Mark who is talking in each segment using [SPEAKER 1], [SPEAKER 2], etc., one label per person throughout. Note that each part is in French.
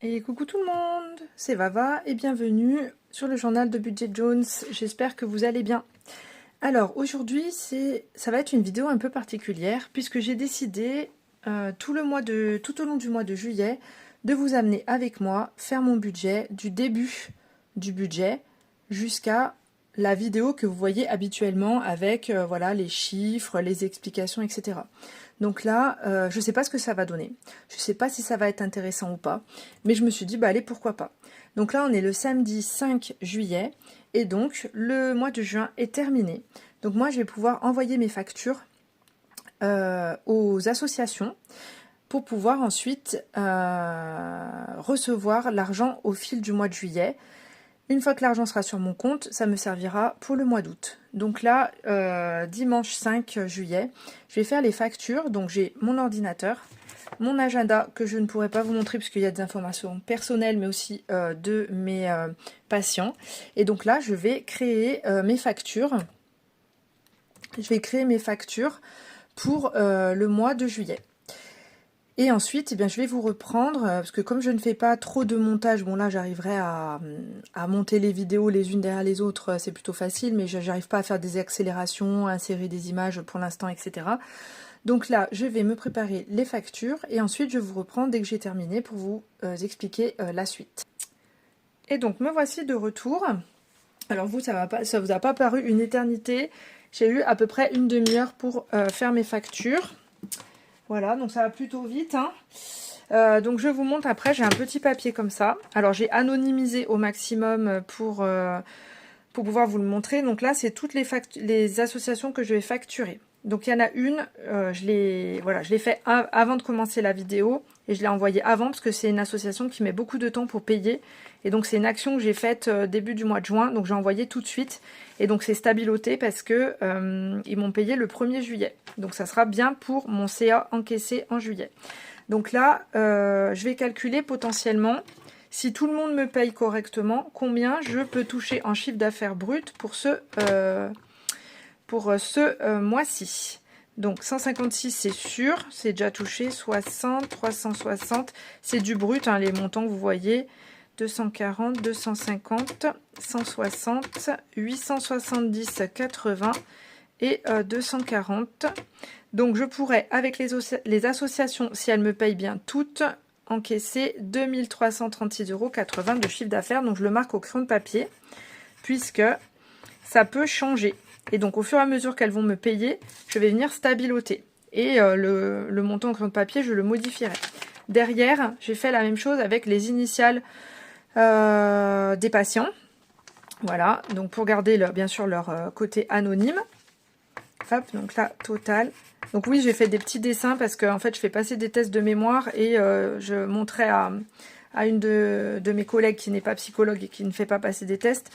[SPEAKER 1] Et coucou tout le monde, c'est Vava et bienvenue sur le journal de Budget Jones. J'espère que vous allez bien. Alors aujourd'hui, ça va être une vidéo un peu particulière puisque j'ai décidé tout au long du mois de juillet de vous amener avec moi faire mon budget du début du budget jusqu'à la vidéo que vous voyez habituellement avec voilà, les chiffres, les explications, etc. Donc là, je ne sais pas ce que ça va donner. Je ne sais pas si ça va être intéressant ou pas. Mais je me suis dit, bah allez, pourquoi pas. Donc là, on est le samedi 5 juillet. Et donc, le mois de juin est terminé. Donc moi, je vais pouvoir envoyer mes factures aux associations pour pouvoir ensuite recevoir l'argent au fil du mois de juillet. Une fois que l'argent sera sur mon compte, ça me servira pour le mois d'août. Donc là, dimanche 5 juillet, je vais faire les factures. Donc j'ai mon ordinateur, mon agenda que je ne pourrai pas vous montrer puisqu'il y a des informations personnelles mais aussi de mes patients. Et donc là, je vais créer mes factures. Je vais créer mes factures pour le mois de juillet. Et ensuite, eh bien, je vais vous reprendre, parce que comme je ne fais pas trop de montage, bon là j'arriverai à monter les vidéos les unes derrière les autres, c'est plutôt facile, mais j'arrive pas à faire des accélérations, à insérer des images pour l'instant, etc. Donc là, je vais me préparer les factures, et ensuite je vous reprends dès que j'ai terminé pour vous expliquer la suite. Et donc me voici de retour. Alors vous, ça vous a pas paru une éternité, j'ai eu à peu près une demi-heure pour faire mes factures. Voilà, donc ça va plutôt vite. Donc je vous montre après, j'ai un petit papier comme ça. Alors j'ai anonymisé au maximum pour pouvoir vous le montrer. Donc là, c'est toutes les associations que je vais facturer. Donc il y en a une, je l'ai fait avant de commencer la vidéo et je l'ai envoyée avant parce que c'est une association qui met beaucoup de temps pour payer. Et donc c'est une action que j'ai faite début du mois de juin, donc j'ai envoyé tout de suite. Et donc c'est stabiloté parce que ils m'ont payé le 1er juillet. Donc ça sera bien pour mon CA encaissé en juillet. Donc là, je vais calculer potentiellement, si tout le monde me paye correctement, combien je peux toucher en chiffre d'affaires brut pour ce mois-ci. Donc 156 c'est sûr, c'est déjà touché, 60, 360, c'est du brut, hein, les montants que vous voyez, 240, 250, 160, 870, 80 et 240. Donc je pourrais, avec les associations, si elles me payent bien toutes, encaisser 2336,80 € de chiffre d'affaires. Donc je le marque au crayon de papier, puisque ça peut changer. Et donc au fur et à mesure qu'elles vont me payer, je vais venir stabiloter. Et le montant au crayon de papier, je le modifierai. Derrière, j'ai fait la même chose avec les initiales des patients. Voilà, donc pour garder bien sûr leur côté anonyme. Hop, donc là, total. Donc oui, j'ai fait des petits dessins parce que en fait, je fais passer des tests de mémoire et je montrais à une de mes collègues qui n'est pas psychologue et qui ne fait pas passer des tests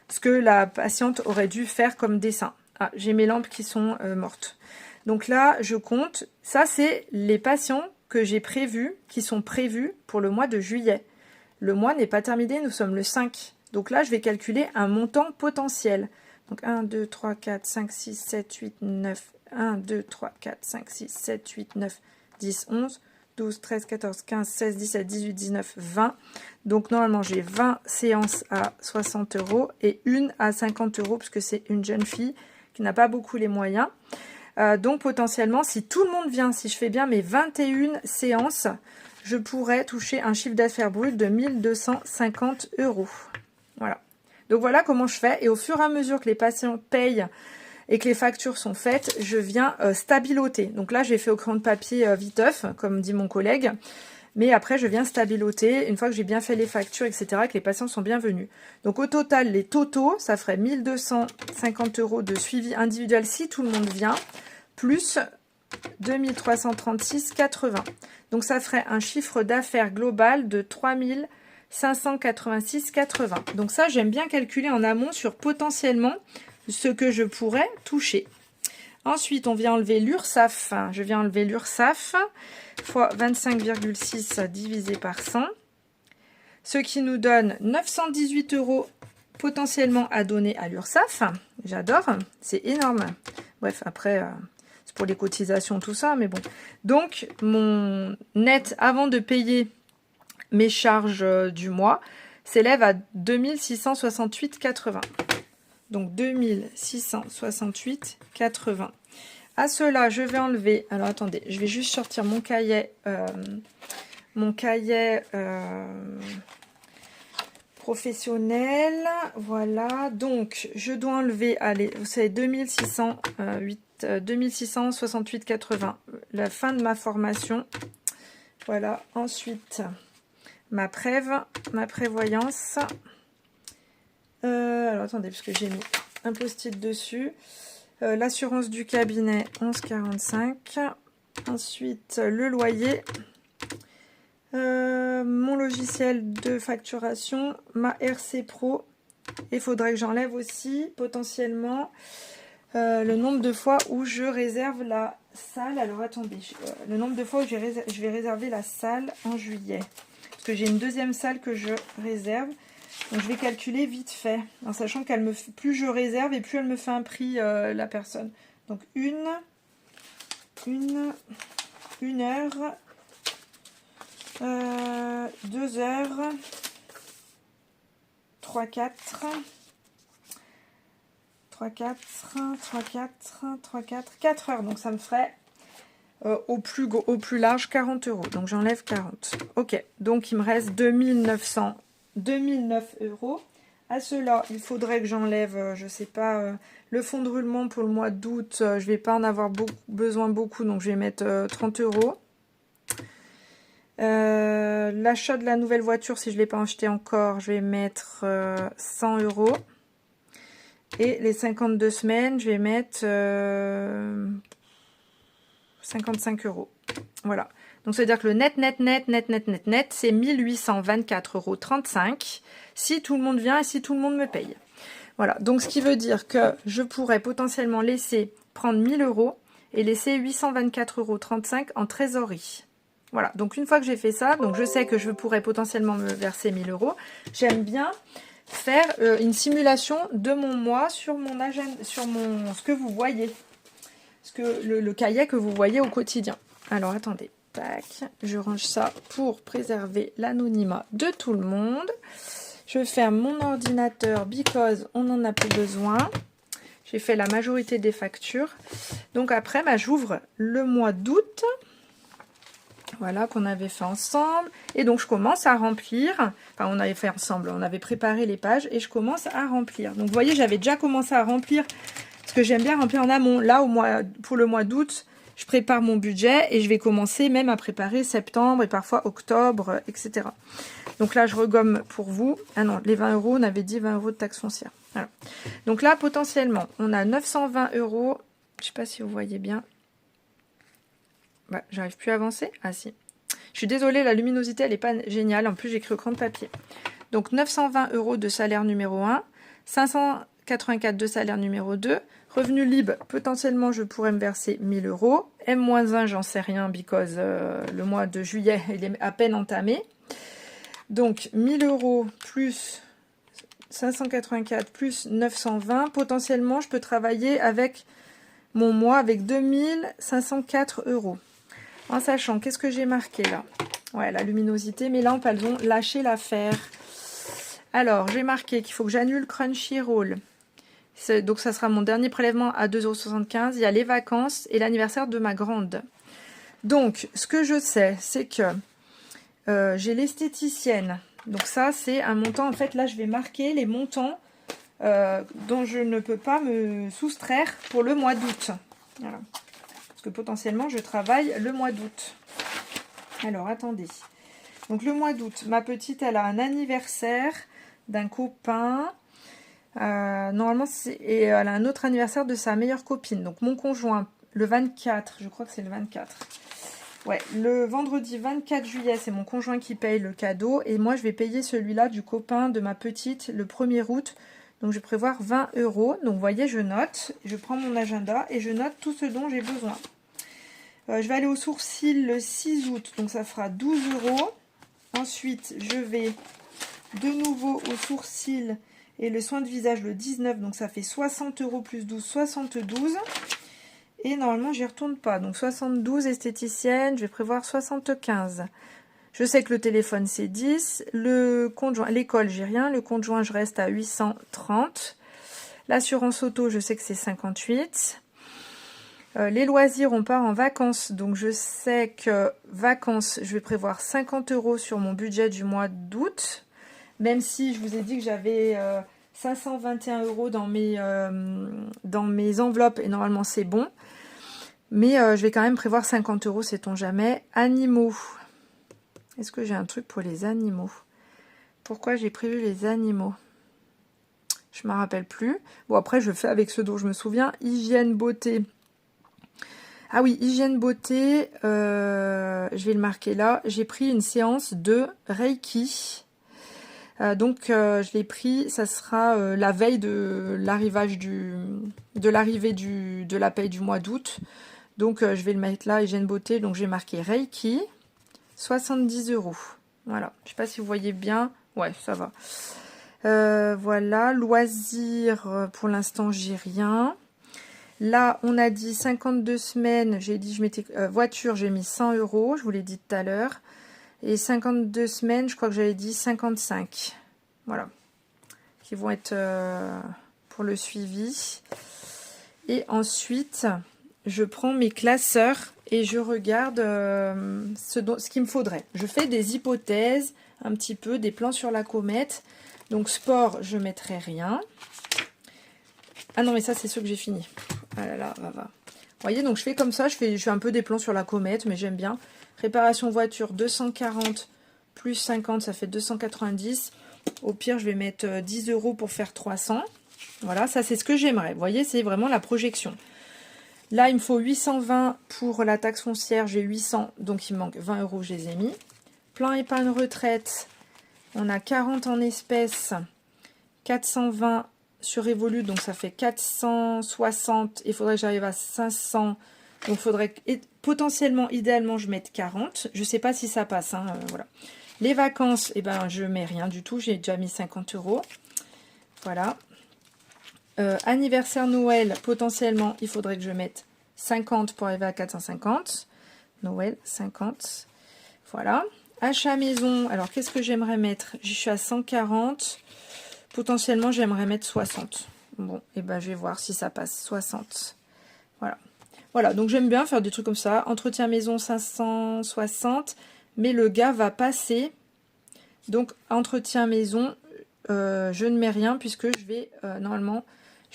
[SPEAKER 1] ce que la patiente aurait dû faire comme dessin. Ah, j'ai mes lampes qui sont mortes. Donc là, je compte. Ça, c'est les patients que j'ai prévus, qui sont prévus pour le mois de juillet. Le mois n'est pas terminé, nous sommes le 5. Donc là, je vais calculer un montant potentiel. Donc 1, 2, 3, 4, 5, 6, 7, 8, 9. 1, 2, 3, 4, 5, 6, 7, 8, 9, 10, 11, 12, 13, 14, 15, 16, 17, 18, 19, 20. Donc normalement, j'ai 20 séances à 60 € et une à 50 € parce que c'est une jeune fille qui n'a pas beaucoup les moyens. Donc potentiellement, si tout le monde vient, si je fais bien mes 21 séances, je pourrais toucher un chiffre d'affaires brut de 1250 €. Voilà. Donc voilà comment je fais. Et au fur et à mesure que les patients payent et que les factures sont faites, je viens stabiloter. Donc là, j'ai fait au crayon de papier viteuf, comme dit mon collègue. Mais après, je viens stabiloter une fois que j'ai bien fait les factures, etc., que les patients sont bien venus. Donc au total, les totaux, ça ferait 1250 € de suivi individuel si tout le monde vient, plus 2336,80. Donc ça ferait un chiffre d'affaires global de 3586,80. Donc ça, j'aime bien calculer en amont sur potentiellement ce que je pourrais toucher. Ensuite, on vient enlever l'URSSAF. Je viens enlever l'URSSAF fois 25,6 divisé par 100. Ce qui nous donne 918 € potentiellement à donner à l'URSSAF. J'adore, c'est énorme. Bref, après, c'est pour les cotisations, tout ça, mais bon. Donc, mon net avant de payer mes charges du mois s'élèvent à 2668,80. Donc 2668,80. À cela, je vais enlever... Alors attendez, je vais juste sortir mon cahier... professionnel. Voilà. Donc, je dois enlever... Allez, vous savez, 2668,80. La fin de ma formation. Voilà. Ensuite, ma prévoyance. Alors, attendez, parce que j'ai mis un post-it dessus. L'assurance du cabinet, 11,45. Ensuite, le loyer. Mon logiciel de facturation, ma RC Pro. Il faudrait que j'enlève aussi, potentiellement, le nombre de fois où je réserve la salle. Alors, attendez. Le nombre de fois où je vais réserver la salle en juillet. Parce que j'ai une deuxième salle que je réserve. Donc, je vais calculer vite fait, en sachant qu'elle me plus je réserve et plus elle me fait un prix, la personne. Donc, une heure, 2 heures, 3, 4, 4 heures. Donc, ça me ferait au plus large 40 €. Donc, j'enlève 40. Ok, donc il me reste 2009 €. À cela, il faudrait que j'enlève, je sais pas, le fonds de roulement pour le mois d'août. Je vais pas en avoir besoin beaucoup, donc je vais mettre 30 €. L'achat de la nouvelle voiture, si je ne l'ai pas acheté encore, je vais mettre 100 €. Et les 52 semaines, je vais mettre 55 €. Voilà. Donc, ça veut dire que le net, c'est 1824,35 € si tout le monde vient et si tout le monde me paye. Voilà. Donc, ce qui veut dire que je pourrais potentiellement laisser prendre 1000 € et laisser 824,35 € en trésorerie. Voilà. Donc, une fois que j'ai fait ça, donc je sais que je pourrais potentiellement me verser 1000 €. J'aime bien faire une simulation de mon mois sur mon agenda, sur ce que vous voyez. Le cahier que vous voyez au quotidien. Alors, attendez. Tac, je range ça pour préserver l'anonymat de tout le monde. Je ferme mon ordinateur because on n'en a plus besoin. J'ai fait la majorité des factures. Donc après, j'ouvre le mois d'août. Voilà, qu'on avait fait ensemble. Et donc, je commence à remplir. Enfin, on avait fait ensemble. On avait préparé les pages et je commence à remplir. Donc, vous voyez, j'avais déjà commencé à remplir parce que j'aime bien remplir en amont. Là, pour le mois d'août, je prépare mon budget et je vais commencer même à préparer septembre et parfois octobre, etc. Donc là, je regomme pour vous. Ah non, les 20 €, on avait dit 20 € de taxe foncière. Voilà. Donc là, potentiellement, on a 920 €. Je ne sais pas si vous voyez bien. Bah, j'arrive plus à avancer. Ah si. Je suis désolée, la luminosité, elle n'est pas géniale. En plus, j'écris au crayon de papier. Donc, 920 € de salaire numéro 1. 584 de salaire numéro 2. Revenu libre, potentiellement, je pourrais me verser 1000 €. M-1, j'en sais rien, because le mois de juillet, il est à peine entamé. Donc, 1000 € plus 584 plus 920. Potentiellement, je peux travailler avec mon mois avec 2504 €. En sachant, qu'est-ce que j'ai marqué là? Ouais, la luminosité, mes lampes, elles ont lâché l'affaire. Alors, j'ai marqué qu'il faut que j'annule Crunchyroll. Donc, ça sera mon dernier prélèvement à 2,75 €. Il y a les vacances et l'anniversaire de ma grande. Donc, ce que je sais, c'est que j'ai l'esthéticienne. Donc, ça, c'est un montant. En fait, là, je vais marquer les montants dont je ne peux pas me soustraire pour le mois d'août. Voilà. Parce que potentiellement, je travaille le mois d'août. Alors, attendez. Donc, le mois d'août, ma petite, elle a un anniversaire d'un copain. Normalement, et elle a un autre anniversaire de sa meilleure copine. Donc, mon conjoint, le 24, je crois que c'est le 24. Ouais, le vendredi 24 juillet, c'est mon conjoint qui paye le cadeau. Et moi, je vais payer celui-là du copain de ma petite le 1er août. Donc, je vais prévoir 20 €. Donc, vous voyez, je note. Je prends mon agenda et je note tout ce dont j'ai besoin. Je vais aller au sourcil le 6 août. Donc, ça fera 12 €. Ensuite, je vais de nouveau au sourcil et le soin de visage le 19. Donc, ça fait 60 € plus 12, 72. Et normalement, j'y retourne pas. Donc, 72 esthéticienne. Je vais prévoir 75. Je sais que le téléphone, c'est 10. Le conjoint, l'école, j'ai rien. Le conjoint, je reste à 830. L'assurance auto, je sais que c'est 58. Les loisirs, on part en vacances. Donc, je sais que vacances, je vais prévoir 50 € sur mon budget du mois d'août. Même si je vous ai dit que j'avais 521 € dans mes enveloppes. Et normalement, c'est bon. Mais je vais quand même prévoir 50 €, sait-on jamais. Animaux. Est-ce que j'ai un truc pour les animaux? Pourquoi j'ai prévu les animaux? Je ne me rappelle plus. Bon, après, je fais avec ceux dont je me souviens. Hygiène, beauté. Ah oui, hygiène, beauté. Je vais le marquer là. J'ai pris une séance de Reiki. Donc, je l'ai pris. Ça sera la veille de l'arrivée de la paye du mois d'août. Donc, je vais le mettre là, hygiène, beauté. Donc, j'ai marqué Reiki. 70 €. Voilà. Je ne sais pas si vous voyez bien. Ouais, ça va. Voilà. Loisirs, pour l'instant, j'ai rien. Là, on a dit 52 semaines. J'ai dit, je mettais voiture, j'ai mis 100 €. Je vous l'ai dit tout à l'heure. Et 52 semaines, je crois que j'avais dit 55. Voilà. Qui vont être pour le suivi. Et ensuite, je prends mes classeurs et je regarde ce qu'il me faudrait. Je fais des hypothèses, un petit peu, des plans sur la comète. Donc, sport, je ne mettrai rien. Ah non, mais ça, c'est ceux que j'ai fini. Ah là là, va. Vous voyez, donc je fais comme ça. Je fais un peu des plans sur la comète, mais j'aime bien. Réparation voiture, 240 plus 50, ça fait 290. Au pire, je vais mettre 10 € pour faire 300. Voilà, ça, c'est ce que j'aimerais. Vous voyez, c'est vraiment la projection. Là, il me faut 820 pour la taxe foncière. J'ai 800, donc il me manque 20 €, je les ai mis. Plan épargne retraite, on a 40 en espèces, 420 sur Revolut, donc ça fait 460. Il faudrait que j'arrive à 500. Donc, il faudrait potentiellement, idéalement, je mette 40. Je ne sais pas si ça passe. Hein, voilà. Les vacances, eh ben, je ne mets rien du tout. J'ai déjà mis 50 €. Voilà. Anniversaire Noël, potentiellement, il faudrait que je mette 50 pour arriver à 450. Noël, 50. Voilà. Achat maison, alors qu'est-ce que j'aimerais mettre? Je suis à 140. Potentiellement, j'aimerais mettre 60. Bon, et ben, je vais voir si ça passe. 60. Voilà. Voilà, donc j'aime bien faire des trucs comme ça. Entretien maison, 560. Mais le gars va passer. Donc, entretien maison, je ne mets rien puisque je vais, normalement,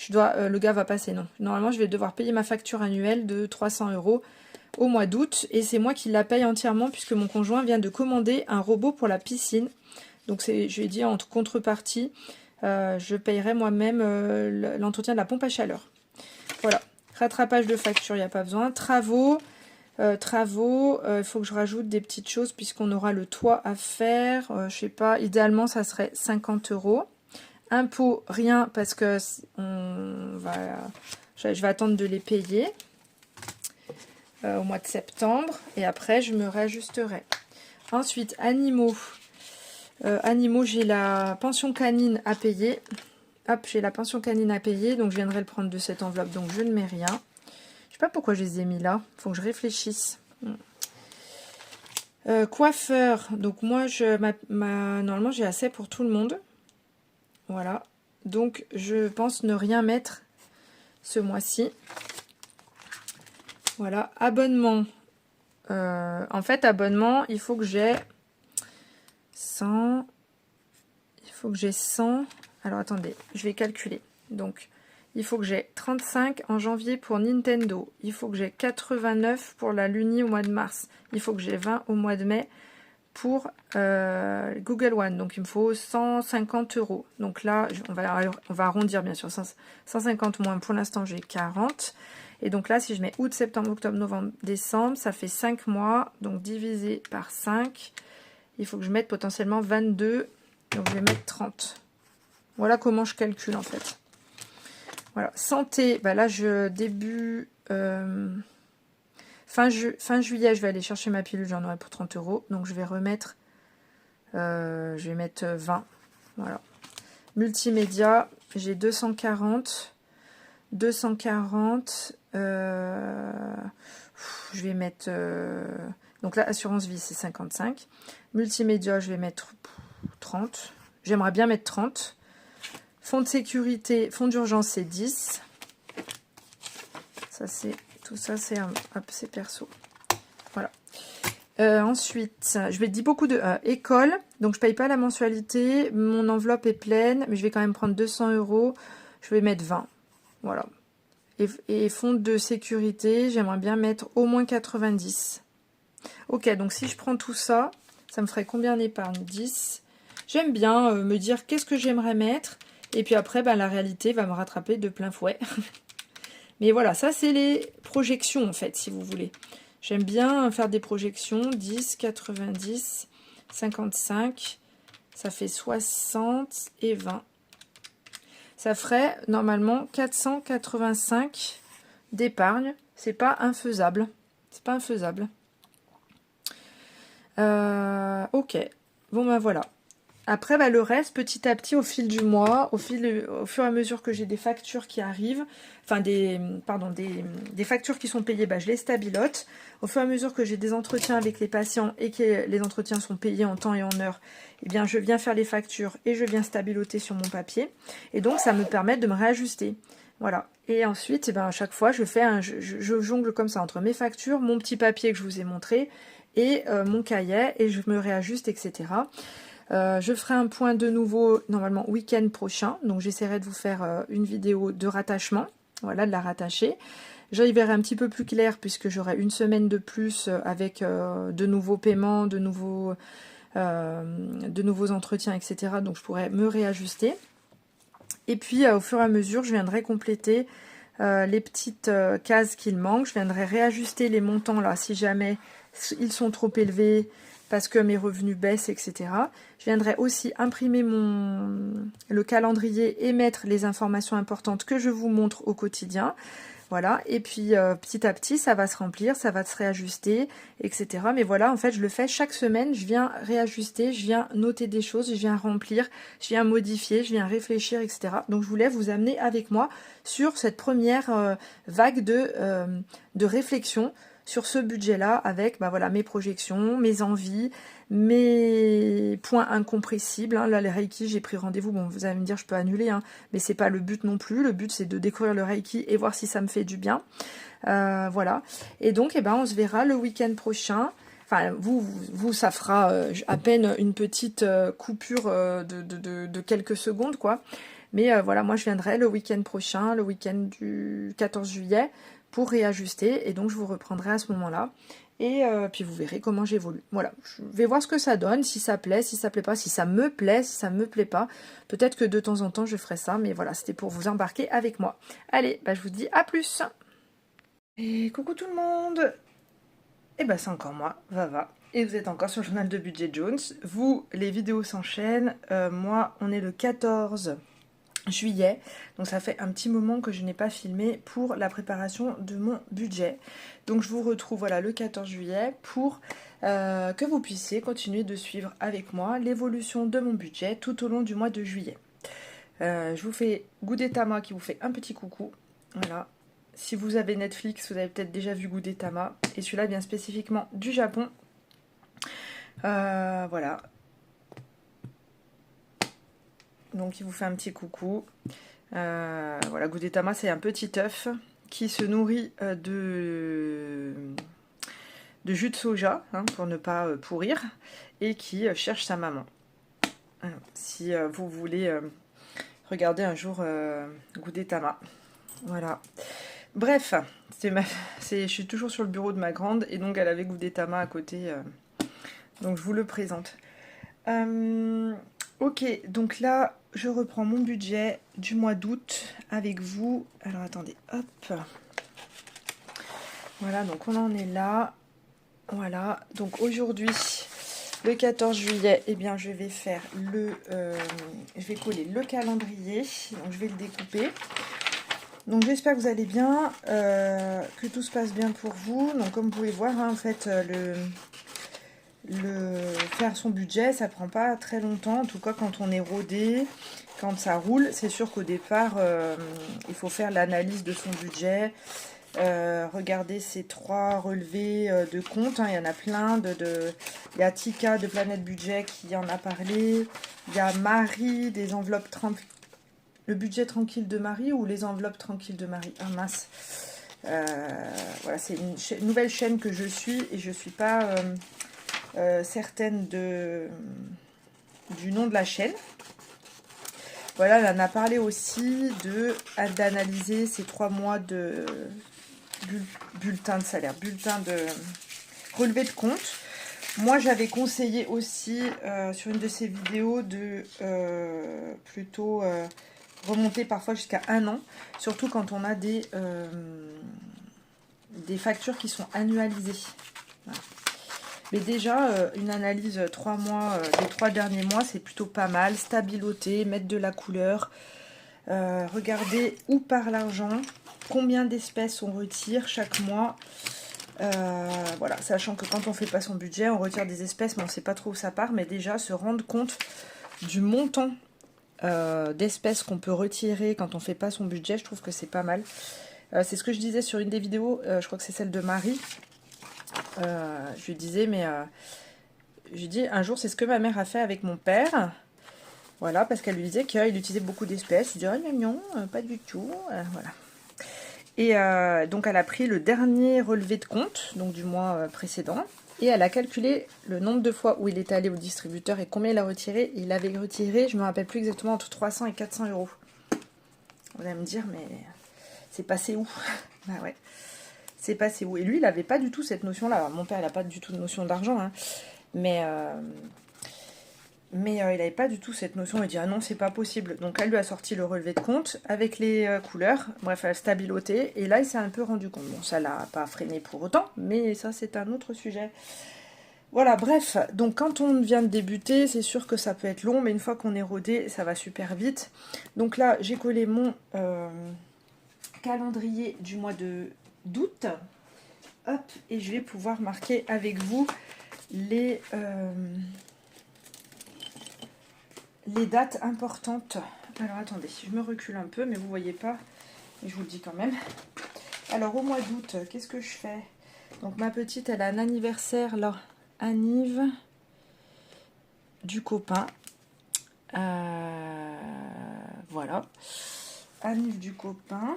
[SPEAKER 1] le gars va passer, non. Normalement, je vais devoir payer ma facture annuelle de 300 € au mois d'août. Et c'est moi qui la paye entièrement puisque mon conjoint vient de commander un robot pour la piscine. Donc, je lui ai dit en contrepartie, je payerai moi-même l'entretien de la pompe à chaleur. Voilà. Rattrapage de facture, il n'y a pas besoin. Travaux, il faut que je rajoute des petites choses puisqu'on aura le toit à faire. Je sais pas, idéalement, ça serait 50 €. Impôts, rien parce que je vais attendre de les payer au mois de septembre. Et après, je me réajusterai. Ensuite, animaux. Animaux, j'ai la pension canine à payer. Hop, j'ai la pension canine à payer, donc je viendrai le prendre de cette enveloppe, donc je ne mets rien. Je sais pas pourquoi je les ai mis là, il faut que je réfléchisse. Coiffeur, donc moi, normalement j'ai assez pour tout le monde. Voilà, donc je pense ne rien mettre ce mois-ci. Voilà, abonnement. En fait, abonnement, il faut que j'ai 100. Il faut que j'ai 100. Alors, attendez, je vais calculer. Donc, il faut que j'ai 35 en janvier pour Nintendo. Il faut que j'ai 89 pour la Luni au mois de mars. Il faut que j'ai 20 au mois de mai pour Google One. Donc, il me faut 150 €. Donc là, on va arrondir, bien sûr. 150 moins, pour l'instant, j'ai 40. Et donc là, si je mets août, septembre, octobre, novembre, décembre, ça fait 5 mois. Donc, divisé par 5, il faut que je mette potentiellement 22. Donc, je vais mettre 30. Voilà comment je calcule, en fait. Voilà. Santé, bah là, fin juillet, je vais aller chercher ma pilule, j'en aurai pour 30 €. Donc, je vais remettre, je vais mettre 20. Voilà. Multimédia, j'ai 240. 240. Je vais mettre... Donc là, assurance vie, c'est 55. Multimédia, je vais mettre 30. J'aimerais bien mettre 30. Fonds de sécurité, fonds d'urgence, c'est 10. Ça, c'est tout ça, c'est perso. Voilà. Ensuite, je vais dire beaucoup de école. Donc, je paye pas la mensualité. Mon enveloppe est pleine, mais je vais quand même prendre 200 €. Je vais mettre 20. Voilà. Et fonds de sécurité, j'aimerais bien mettre au moins 90. Ok, donc si je prends tout ça, ça me ferait combien d'épargne? 10. J'aime bien me dire qu'est-ce que j'aimerais mettre. Et puis après, ben, la réalité va me rattraper de plein fouet. Mais voilà, ça c'est les projections en fait, si vous voulez. J'aime bien faire des projections. 10, 90, 55. Ça fait 60 et 20. Ça ferait normalement 485 d'épargne. C'est pas infaisable. C'est pas infaisable. Ok. Bon ben voilà. Après, bah, le reste, petit à petit, au fil du mois, au fur et à mesure que j'ai des factures qui arrivent, enfin des factures qui sont payées, bah, je les stabilote. Au fur et à mesure que j'ai des entretiens avec les patients et que les entretiens sont payés en temps et en heure, eh bien, je viens faire les factures et je viens stabiloter sur mon papier. Et donc, ça me permet de me réajuster. Voilà. Et ensuite, eh ben, à chaque fois, je jongle comme ça entre mes factures, mon petit papier que je vous ai montré et mon cahier, et je me réajuste, etc. Je ferai un point de nouveau normalement week-end prochain, donc j'essaierai de vous faire une vidéo de rattachement, voilà, de la rattacher. J'y verrai un petit peu plus clair puisque j'aurai une semaine de plus avec de nouveaux paiements, de nouveaux entretiens, etc. Donc je pourrai me réajuster. Et puis au fur et à mesure, je viendrai compléter les petites cases qu'il manque. Je viendrai réajuster les montants là si jamais ils sont trop élevés, parce que mes revenus baissent, etc. Je viendrai aussi imprimer le calendrier et mettre les informations importantes que je vous montre au quotidien. Voilà, et puis petit à petit, ça va se remplir, ça va se réajuster, etc. Mais voilà, en fait, je le fais chaque semaine, je viens réajuster, je viens noter des choses, je viens remplir, je viens modifier, je viens réfléchir, etc. Donc, je voulais vous amener avec moi sur cette première vague de réflexion sur ce budget-là, avec bah voilà, mes projections, mes envies, mes points incompressibles. Hein. Là, les Reiki, j'ai pris rendez-vous. Bon, vous allez me dire, je peux annuler, hein, mais c'est pas le but non plus. Le but, c'est de découvrir le Reiki et voir si ça me fait du bien. Voilà. Et donc, eh ben, on se verra le week-end prochain. Enfin, vous ça fera à peine une petite coupure de quelques secondes, quoi. Mais voilà, moi, je viendrai le week-end prochain, le week-end du 14 juillet, pour réajuster, et donc je vous reprendrai à ce moment-là, et puis vous verrez comment j'évolue. Voilà, je vais voir ce que ça donne, si ça plaît, si ça plaît pas, si ça me plaît, si ça me plaît pas. Peut-être que de temps en temps je ferai ça, mais voilà, c'était pour vous embarquer avec moi. Allez, bah, je vous dis à plus. Et coucou tout le monde. Et bah c'est encore moi, Vava. Et vous êtes encore sur le journal de Budget Jones. Vous, les vidéos s'enchaînent. Moi, on est le 14 juillet, donc ça fait un petit moment que je n'ai pas filmé pour la préparation de mon budget. Donc je vous retrouve voilà le 14 juillet pour que vous puissiez continuer de suivre avec moi l'évolution de mon budget tout au long du mois de juillet. Je vous fais Gudetama qui vous fait un petit coucou. Voilà. Si vous avez Netflix, vous avez peut-être déjà vu Gudetama, et celui-là vient spécifiquement du Japon. Voilà. Donc il vous fait un petit coucou. Voilà, Gudetama, c'est un petit œuf qui se nourrit de jus de soja, hein, pour ne pas pourrir, et qui cherche sa maman. Alors, si vous voulez regarder un jour Gudetama. Voilà. Bref, je suis toujours sur le bureau de ma grande, et donc elle avait Gudetama à côté. Donc je vous le présente. Ok, donc là, je reprends mon budget du mois d'août avec vous. Alors, attendez, hop. Voilà, donc on en est là. Voilà, donc aujourd'hui, le 14 juillet, eh bien, je vais faire je vais coller le calendrier. Donc, je vais le découper. Donc, j'espère que vous allez bien, que tout se passe bien pour vous. Donc, comme vous pouvez voir, hein, en fait, faire son budget, ça prend pas très longtemps, en tout cas quand on est rodé, quand ça roule. C'est sûr qu'au départ il faut faire l'analyse de son budget, Regardez ces 3 relevés de compte, hein, il y en a plein. Il y a Tika de Planète Budget qui en a parlé. Il y a Marie des enveloppes tranquilles. Le budget tranquille de Marie ou les enveloppes tranquilles de Marie? Ah mince. Voilà, c'est une nouvelle chaîne que je suis et je ne suis pas certaine du nom de la chaîne. Voilà, elle en a parlé aussi d'analyser ces 3 mois de bulletin de salaire, bulletin de relevé de compte. Moi, j'avais conseillé aussi sur une de ces vidéos de plutôt remonter parfois jusqu'à 1 an, surtout quand on a des factures qui sont annualisées. Voilà. Mais déjà, une analyse 3 mois, des 3 derniers mois, c'est plutôt pas mal. Stabiloter, mettre de la couleur, regarder où part l'argent, combien d'espèces on retire chaque mois. Voilà, sachant que quand on fait pas son budget, on retire des espèces, mais on ne sait pas trop où ça part. Mais déjà, se rendre compte du montant d'espèces qu'on peut retirer quand on fait pas son budget, je trouve que c'est pas mal. C'est ce que je disais sur une des vidéos, je crois que c'est celle de Marie. Je lui disais, mais je lui dis, un jour, c'est ce que ma mère a fait avec mon père. Voilà, parce qu'elle lui disait qu'il utilisait beaucoup d'espèces. Je dis, oh non, pas du tout. Voilà. Et donc, elle a pris le dernier relevé de compte, donc du mois précédent. Et elle a calculé le nombre de fois où il était allé au distributeur et combien il a retiré. Il avait retiré, je ne me rappelle plus exactement, entre 300 et 400 euros. Vous allez me dire, mais c'est passé où? Bah ouais. C'est passé où? Et lui, il n'avait pas du tout cette notion-là. Mon père, il n'a pas du tout de notion d'argent, hein. Mais il n'avait pas du tout cette notion. Il dit, ah non, c'est pas possible. Donc, elle lui a sorti le relevé de compte avec les couleurs. Bref, elle a stabiloté. Et là, il s'est un peu rendu compte. Bon, ça l'a pas freiné pour autant, mais ça, c'est un autre sujet. Voilà, bref. Donc, quand on vient de débuter, c'est sûr que ça peut être long, mais une fois qu'on est rodé, ça va super vite. Donc là, j'ai collé mon calendrier du mois d'août. Hop, et je vais pouvoir marquer avec vous les dates importantes. Alors attendez, je me recule un peu, mais vous voyez pas, et je vous le dis quand même. Alors au mois d'août, qu'est-ce que je fais? Donc ma petite, elle a un anniversaire là, anniv du copain. Voilà, anniv du copain.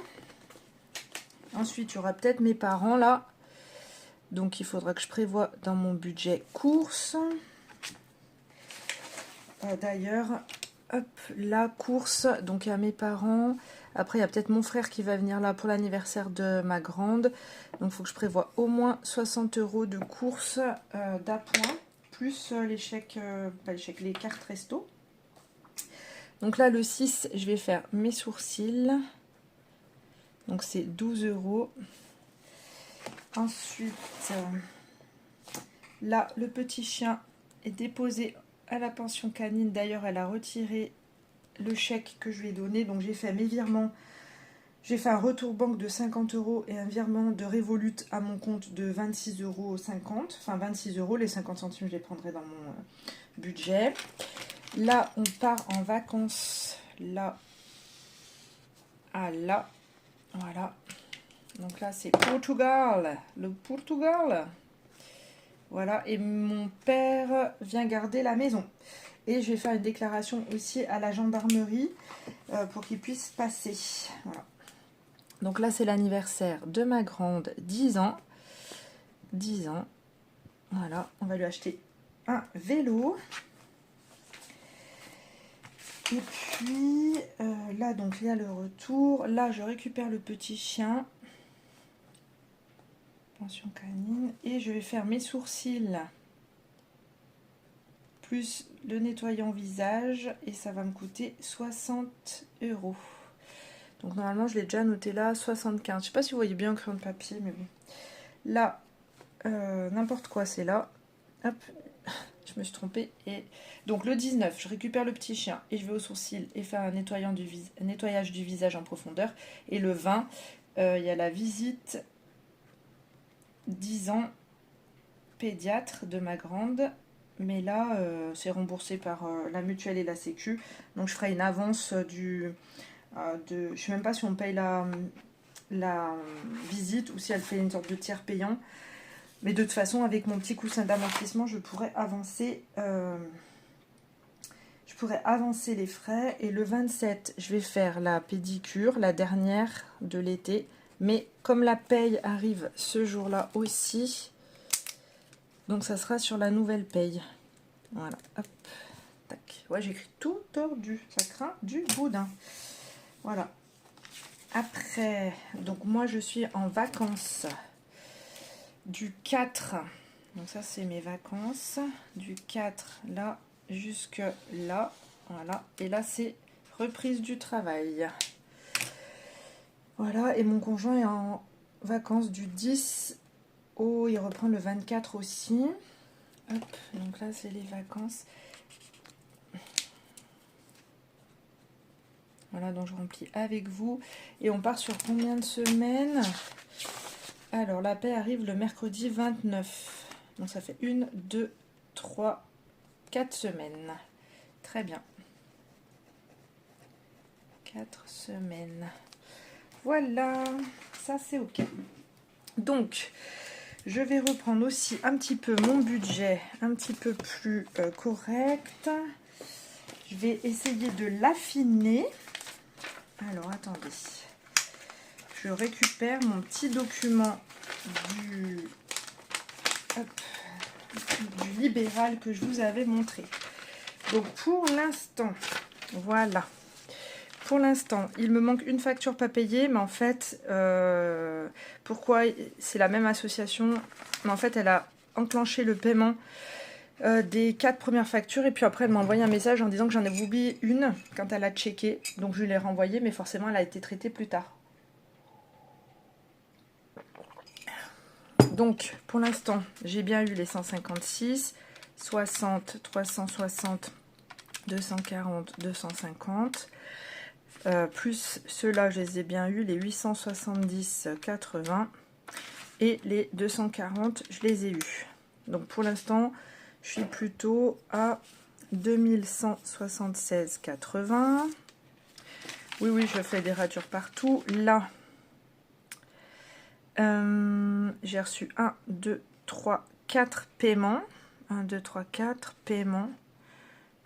[SPEAKER 1] Ensuite, il y aura peut-être mes parents là. Donc il faudra que je prévoie dans mon budget course. D'ailleurs, hop, la course, donc il y a mes parents. Après, il y a peut-être mon frère qui va venir là pour l'anniversaire de ma grande. Donc il faut que je prévoie au moins 60 € de course d'appoint, plus les chèques, pas les chèques, les cartes resto. Donc là, le 6, je vais faire mes sourcils. Donc c'est 12 €. Ensuite, là, le petit chien est déposé à la pension canine. D'ailleurs, elle a retiré le chèque que je lui ai donné. Donc, j'ai fait mes virements. J'ai fait un retour banque de 50 € et un virement de Revolut à mon compte de 26,50 €. Enfin, 26 €. Les 50 centimes, je les prendrai dans mon budget. Là, on part en vacances. Là, à là. Voilà. Donc là, c'est Portugal. Le Portugal. Voilà. Et mon père vient garder la maison. Et je vais faire une déclaration aussi à la gendarmerie pour qu'il puisse passer. Voilà. Donc là, c'est l'anniversaire de ma grande, 10 ans. 10 ans. Voilà. On va lui acheter un vélo. Et puis, là, donc, il y a le retour. Là, je récupère le petit chien. Pension canine. Et je vais faire mes sourcils. Plus le nettoyant visage. Et ça va me coûter 60 €. Donc, normalement, je l'ai déjà noté là, 75. Je ne sais pas si vous voyez bien en crayon de papier, mais bon. Là, n'importe quoi, c'est là. Hop. Je me suis trompée. Et donc le 19, je récupère le petit chien et je vais aux sourcils et faire un nettoyage du visage en profondeur. Et le 20, il y a la visite 10 ans pédiatre de ma grande. Mais là, c'est remboursé par la mutuelle et la sécu. Donc je ferai une avance je ne sais même pas si on paye la visite ou si elle fait une sorte de tiers payant. Mais de toute façon, avec mon petit coussin d'amortissement, je pourrais avancer les frais. Et le 27, je vais faire la pédicure, la dernière de l'été. Mais comme la paye arrive ce jour-là aussi, donc ça sera sur la nouvelle paye. Voilà, hop, tac. Ouais, j'écris tout tordu, ça craint du boudin. Voilà. Après, donc moi je suis en vacances du 4, donc ça c'est mes vacances, du 4 là jusque là, voilà, et là c'est reprise du travail. Voilà, et mon conjoint est en vacances du 10 au, il reprend le 24 aussi. Hop, donc là c'est les vacances. Voilà, donc je remplis avec vous. Et on part sur combien de semaines? Alors, la paie arrive le mercredi 29. Donc, ça fait 1, 2, 3, 4 semaines. Très bien. 4 semaines. Voilà, ça c'est OK. Donc, je vais reprendre aussi un petit peu mon budget, un petit peu plus correct. Je vais essayer de l'affiner. Alors, attendez. Je récupère mon petit document du libéral que je vous avais montré. Donc pour l'instant, voilà. Pour l'instant, il me manque une facture pas payée, mais en fait, pourquoi c'est la même association, mais en fait, elle a enclenché le paiement des 4 premières factures, et puis après, elle m'a envoyé un message en disant que j'en ai oublié une quand elle a checké. Donc je l'ai renvoyée, mais forcément, elle a été traitée plus tard. Donc, pour l'instant, j'ai bien eu les 156, 60, 360, 240, 250. Plus ceux-là, je les ai bien eu, les 870, 80. Et les 240, je les ai eus. Donc, pour l'instant, je suis plutôt à 2176, 80. Oui, je fais des ratures partout. Là, j'ai reçu 1, 2, 3, 4 paiements. 1, 2, 3, 4 paiements.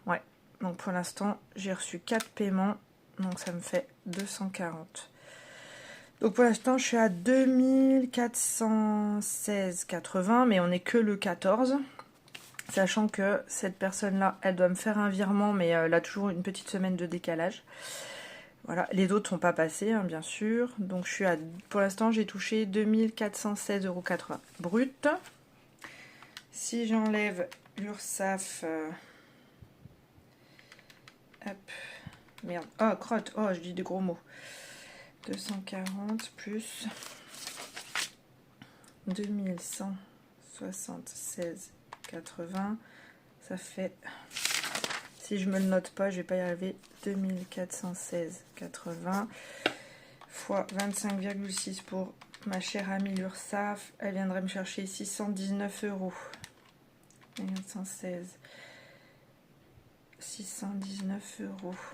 [SPEAKER 1] Ouais, donc pour l'instant, j'ai reçu 4 paiements. Donc ça me fait 240. Donc pour l'instant, je suis à 2416,80. Mais on n'est que le 14. Sachant que cette personne-là, elle doit me faire un virement. Mais elle a toujours une petite semaine de décalage. Voilà, les autres sont pas passés, hein, bien sûr. Donc je suis à, pour l'instant, j'ai touché 2416,80 € brut. Si j'enlève l'URSSAF, hop, merde, oh crotte, oh je dis des gros mots. 240 plus 2176,80, ça fait, si je me le note pas, je vais pas y arriver, 2416,80 fois 25,6 pour ma chère amie l'URSSAF, elle viendrait me chercher 619 €. 416, 619 €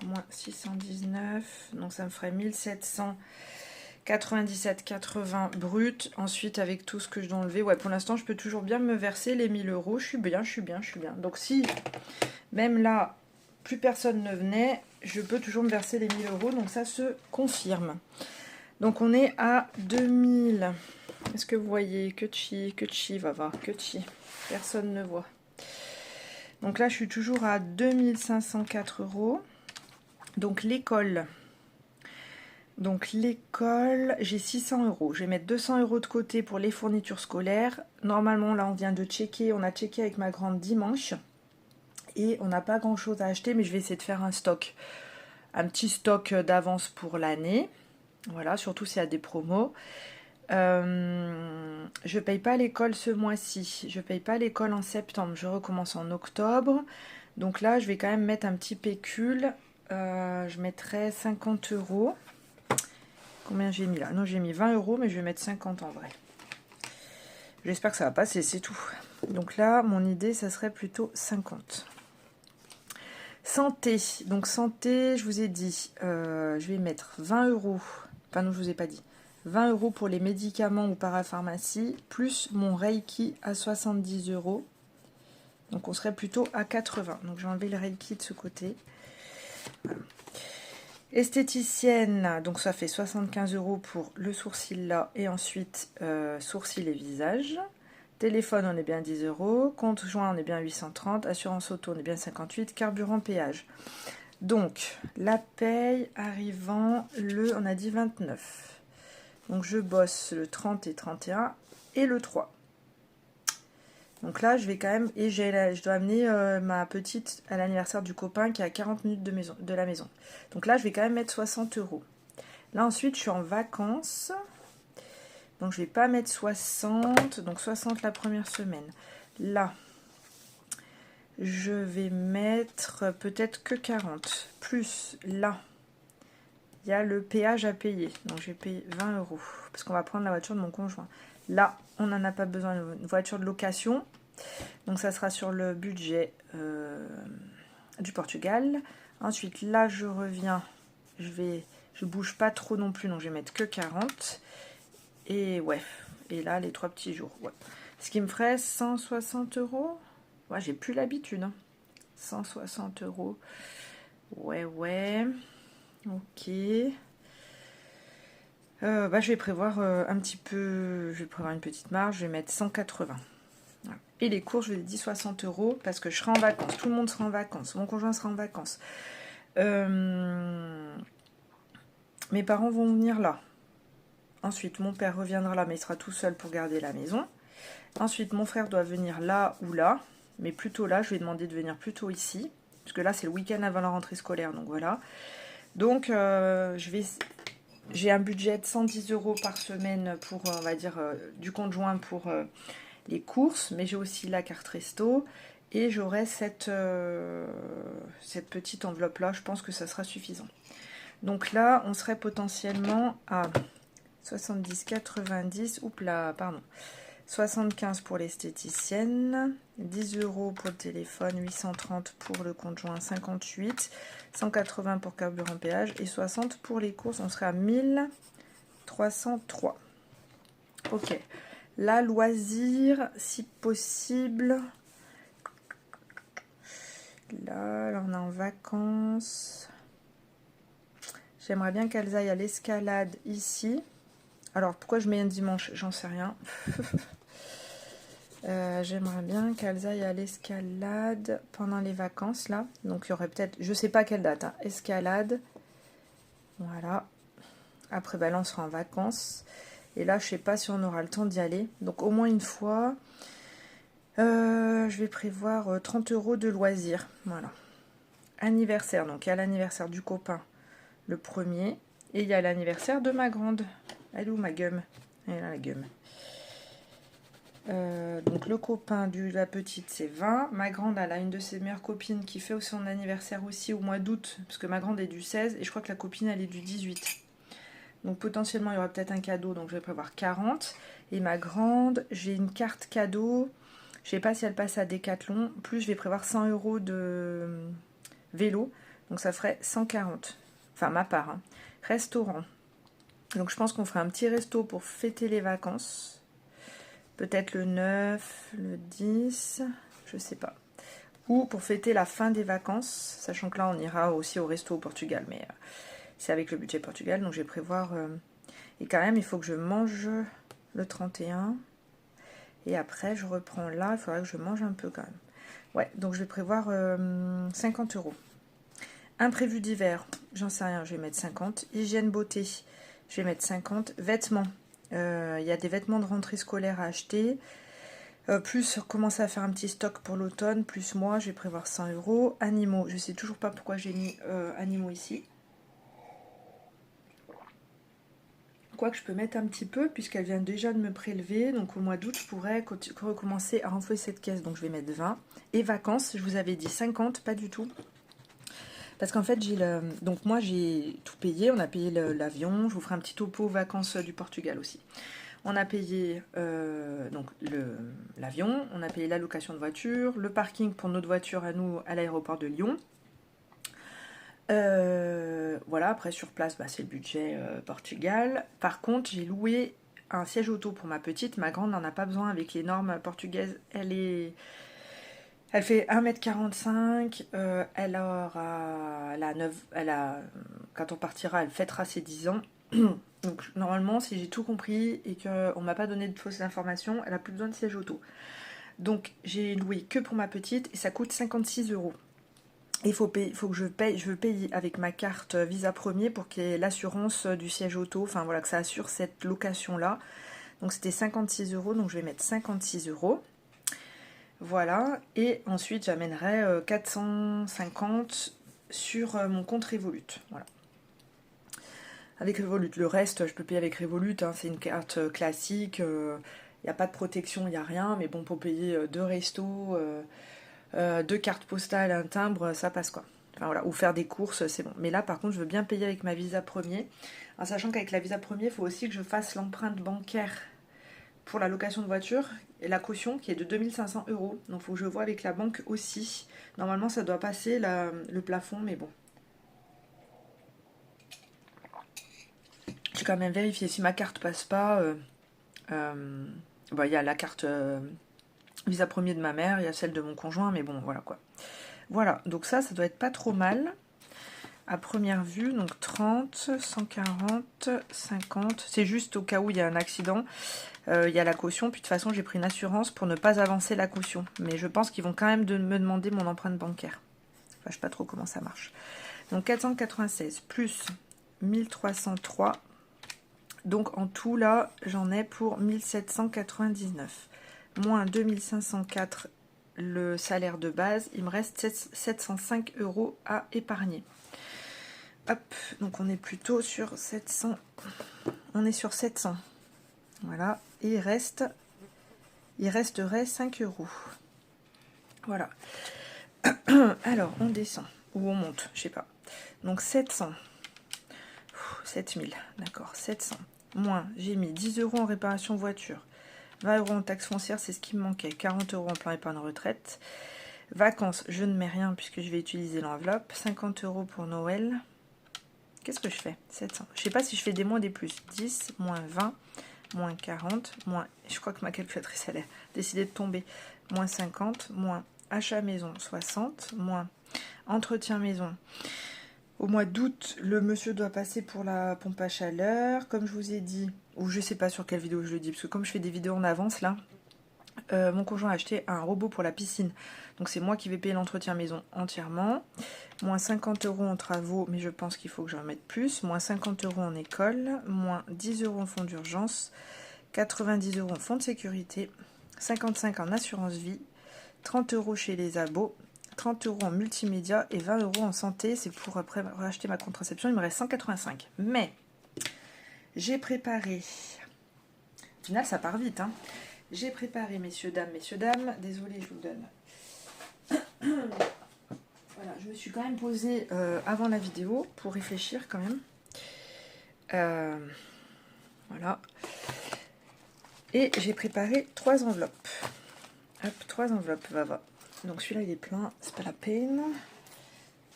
[SPEAKER 1] moins 619, donc ça me ferait 1797,80 brut. Ensuite, avec tout ce que je dois enlever, ouais, pour l'instant, je peux toujours bien me verser les 1000 €. Je suis bien. Donc, si même là, plus personne ne venait, je peux toujours me verser les 1000 €. Donc, ça se confirme. Donc, on est à 2000. Est-ce que vous voyez? Que chi, va voir, que chi. Personne ne voit. Donc là, je suis toujours à 2504 €. Donc l'école. J'ai 600 €. Je vais mettre 200 € de côté pour les fournitures scolaires. Normalement, là, on vient de checker. On a checké avec ma grande dimanche. Et on n'a pas grand-chose à acheter, mais je vais essayer de faire un stock. Un petit stock d'avance pour l'année. Voilà, surtout s'il y a des promos. Je paye pas l'école ce mois-ci. Je paye pas l'école en septembre. Je recommence en octobre. Donc là, je vais quand même mettre un petit pécule. Je mettrai 50 €. Combien j'ai mis là? Non, j'ai mis 20 €, mais je vais mettre 50 en vrai. J'espère que ça va passer, c'est tout. Donc là, mon idée, ça serait plutôt 50. Santé. Donc santé, je vous ai dit, je vais mettre 20 €. Enfin non, je vous ai pas dit. 20 € pour les médicaments ou parapharmacie, plus mon Reiki à 70 €. Donc on serait plutôt à 80. Donc j'ai enlevé le Reiki de ce côté. Voilà. Esthéticienne, donc ça fait 75 € pour le sourcil là, et ensuite sourcil et visage. Téléphone, on est bien 10 €. Compte joint, on est bien 830. Assurance auto, on est bien 58. Carburant, péage. Donc, la paye arrivant le, on a dit 29. Donc, je bosse le 30 et 31 et le 3. Donc là, je vais quand même, et je dois amener ma petite à l'anniversaire du copain qui est à 40 minutes de la maison. Donc là, je vais quand même mettre 60 €. Là, ensuite, je suis en vacances. Donc, je ne vais pas mettre 60. Donc, 60 la première semaine. Là, je vais mettre peut-être que 40. Plus, là, il y a le péage à payer. Donc, je vais payer 20 €. Parce qu'on va prendre la voiture de mon conjoint. Là, on n'en a pas besoin, une voiture de location. Donc, ça sera sur le budget du Portugal. Ensuite, là, je reviens. Je bouge pas trop non plus. Donc, je vais mettre que 40. Et ouais. Et là, les 3 petits jours. Ouais. Ce qui me ferait 160 €. Ouais, j'ai plus l'habitude. Hein. 160 €. Ouais. Ok. Je vais prévoir un petit peu. Je vais prévoir une petite marge. Je vais mettre 180. Voilà. Et les cours, je vous ai dit 60 € parce que je serai en vacances. Tout le monde sera en vacances. Mon conjoint sera en vacances. Mes parents vont venir là. Ensuite, mon père reviendra là, mais il sera tout seul pour garder la maison. Ensuite, mon frère doit venir là ou là, mais plutôt là. Je lui ai demandé de venir plutôt ici, parce que là, c'est le week-end avant la rentrée scolaire, donc voilà. Donc, j'ai un budget de 110 € par semaine pour, on va dire, du conjoint pour les courses, mais j'ai aussi la carte resto, et j'aurai cette petite enveloppe-là. Je pense que ça sera suffisant. Donc là, on serait potentiellement à 70, 90, oups là, pardon. 75 pour l'esthéticienne, 10 € pour le téléphone, 830 pour le conjoint, 58, 180 pour carburant péage et 60 pour les courses. On serait à 1303. Ok. Là, loisir, si possible. Là, on est en vacances. J'aimerais bien qu'elles aillent à l'escalade ici. Alors, pourquoi je mets un dimanche? J'en sais rien. J'aimerais bien qu'elles aillent à l'escalade pendant les vacances, là. Donc, il y aurait peut-être... Je sais pas quelle date. Hein. Escalade. Voilà. Après, là, on sera en vacances. Et là, je sais pas si on aura le temps d'y aller. Donc, au moins une fois. Je vais prévoir 30 € de loisirs. Voilà. Anniversaire. Donc, il y a l'anniversaire du copain, le premier. Et il y a l'anniversaire de ma grande. Elle est où ma gomme? Elle est là, la gomme. Donc le copain de la petite c'est 20. Ma grande elle a une de ses meilleures copines qui fait son anniversaire aussi au mois d'août. Parce que ma grande est du 16 et je crois que la copine elle est du 18. Donc potentiellement il y aura peut-être un cadeau. Donc je vais prévoir 40. Et ma grande, j'ai une carte cadeau. Je sais pas si elle passe à Decathlon. Plus je vais prévoir 100 € de vélo. Donc ça ferait 140. Enfin ma part. Hein. Restaurant. Donc je pense qu'on fera un petit resto pour fêter les vacances. Peut-être le 9, le 10, je sais pas. Ou pour fêter la fin des vacances, sachant que là on ira aussi au resto au Portugal, mais c'est avec le budget Portugal, donc je vais prévoir... Et quand même, il faut que je mange le 31. Et après, je reprends là, il faudra que je mange un peu quand même. Ouais, donc je vais prévoir 50 €. Imprévu d'hiver, j'en sais rien, je vais mettre 50. Hygiène beauté, je vais mettre 50. Vêtements. Il y a des vêtements de rentrée scolaire à acheter. Plus commencer à faire un petit stock pour l'automne. Plus moi, je vais prévoir 100 €. Animaux, je sais toujours pas pourquoi j'ai mis animaux ici. Quoique je peux mettre un petit peu puisqu'elle vient déjà de me prélever. Donc au mois d'août, je pourrais recommencer à renflouer cette caisse. Donc je vais mettre 20. Et vacances, je vous avais dit 50, pas du tout. Parce qu'en fait, donc moi j'ai tout payé, on a payé l'avion, je vous ferai un petit topo aux vacances du Portugal aussi. On a payé donc l'avion, on a payé la location de voiture, le parking pour notre voiture à nous à l'aéroport de Lyon. voilà, après sur place, bah, c'est le budget Portugal. Par contre, j'ai loué un siège auto pour ma petite. Ma grande n'en a pas besoin avec les normes portugaises. Elle fait 1,45 m. Quand on partira, elle fêtera ses 10 ans. Donc normalement, si j'ai tout compris et qu'on m'a pas donné de fausses informations, elle a plus besoin de siège auto. Donc j'ai loué que pour ma petite et ça coûte 56 €. Il faut que je veux payer avec ma carte Visa Premier pour qu'il y ait l'assurance du siège auto, enfin voilà, que ça assure cette location-là. Donc c'était 56 €, donc je vais mettre 56 €. Voilà, et ensuite j'amènerai 450 sur mon compte Revolut. Voilà. Avec Revolut, le reste, je peux payer avec Revolut, hein, c'est une carte classique, il n'y a pas de protection, il n'y a rien, mais bon, pour payer 2 restos, 2 cartes postales, un timbre, ça passe quoi. Enfin voilà, ou faire des courses, c'est bon. Mais là, par contre, je veux bien payer avec ma Visa Premier, en sachant qu'avec la Visa Premier, il faut aussi que je fasse l'empreinte bancaire pour la location de voiture et la caution qui est de 2500 €. Donc il faut que je vois avec la banque aussi. Normalement, ça doit passer le plafond, mais bon. J'ai quand même vérifié. Si ma carte passe pas, il y a la carte Visa Premier de ma mère, il y a celle de mon conjoint, mais bon, voilà quoi. Voilà, donc ça doit être pas trop mal. À première vue, donc 30, 140, 50. C'est juste au cas où il y a un accident. Il y a la caution, puis de toute façon j'ai pris une assurance pour ne pas avancer la caution. Mais je pense qu'ils vont quand même me demander mon empreinte bancaire. Enfin, je sais pas trop comment ça marche. Donc 496 plus 1303. Donc en tout là, j'en ai pour 1799. Moins 2504 le salaire de base. Il me reste 705 € à épargner. Hop, donc on est plutôt sur 700. On est sur 700. Voilà, et il resterait 5 €. Voilà. Alors, on descend, ou on monte, je sais pas. Donc 700, 7000, d'accord, 700. Moins, j'ai mis 10 € en réparation voiture, 20 € en taxe foncière, c'est ce qui me manquait, 40 € en plan épargne retraite. Vacances, je ne mets rien puisque je vais utiliser l'enveloppe, 50 € pour Noël. Qu'est-ce que je fais? 700. Je sais pas si je fais des moins, des plus. 10, moins 20, moins 40, moins... Je crois que ma calculatrice, elle a décidé de tomber. Moins 50, moins achat maison, 60, moins entretien maison. Au mois d'août, le monsieur doit passer pour la pompe à chaleur. Comme je vous ai dit, ou je sais pas sur quelle vidéo je le dis, parce que comme je fais des vidéos en avance, là, mon conjoint a acheté un robot pour la piscine. Donc c'est moi qui vais payer l'entretien maison entièrement. Moins 50 € en travaux, mais je pense qu'il faut que j'en mette plus. Moins 50 € en école. Moins 10 € en fonds d'urgence. 90 € en fonds de sécurité. 55 € en assurance vie. 30 € chez les abos. 30 € en multimédia et 20 € en santé. C'est pour après racheter ma contraception. Il me reste 185. Mais j'ai préparé... Au final, ça part vite, hein. J'ai préparé, messieurs, dames, désolée, je vous le donne. Voilà, je me suis quand même posée avant la vidéo pour réfléchir quand même. Voilà. Et j'ai préparé 3 enveloppes. Hop, 3 enveloppes, va. Donc celui-là, il est plein, c'est pas la peine.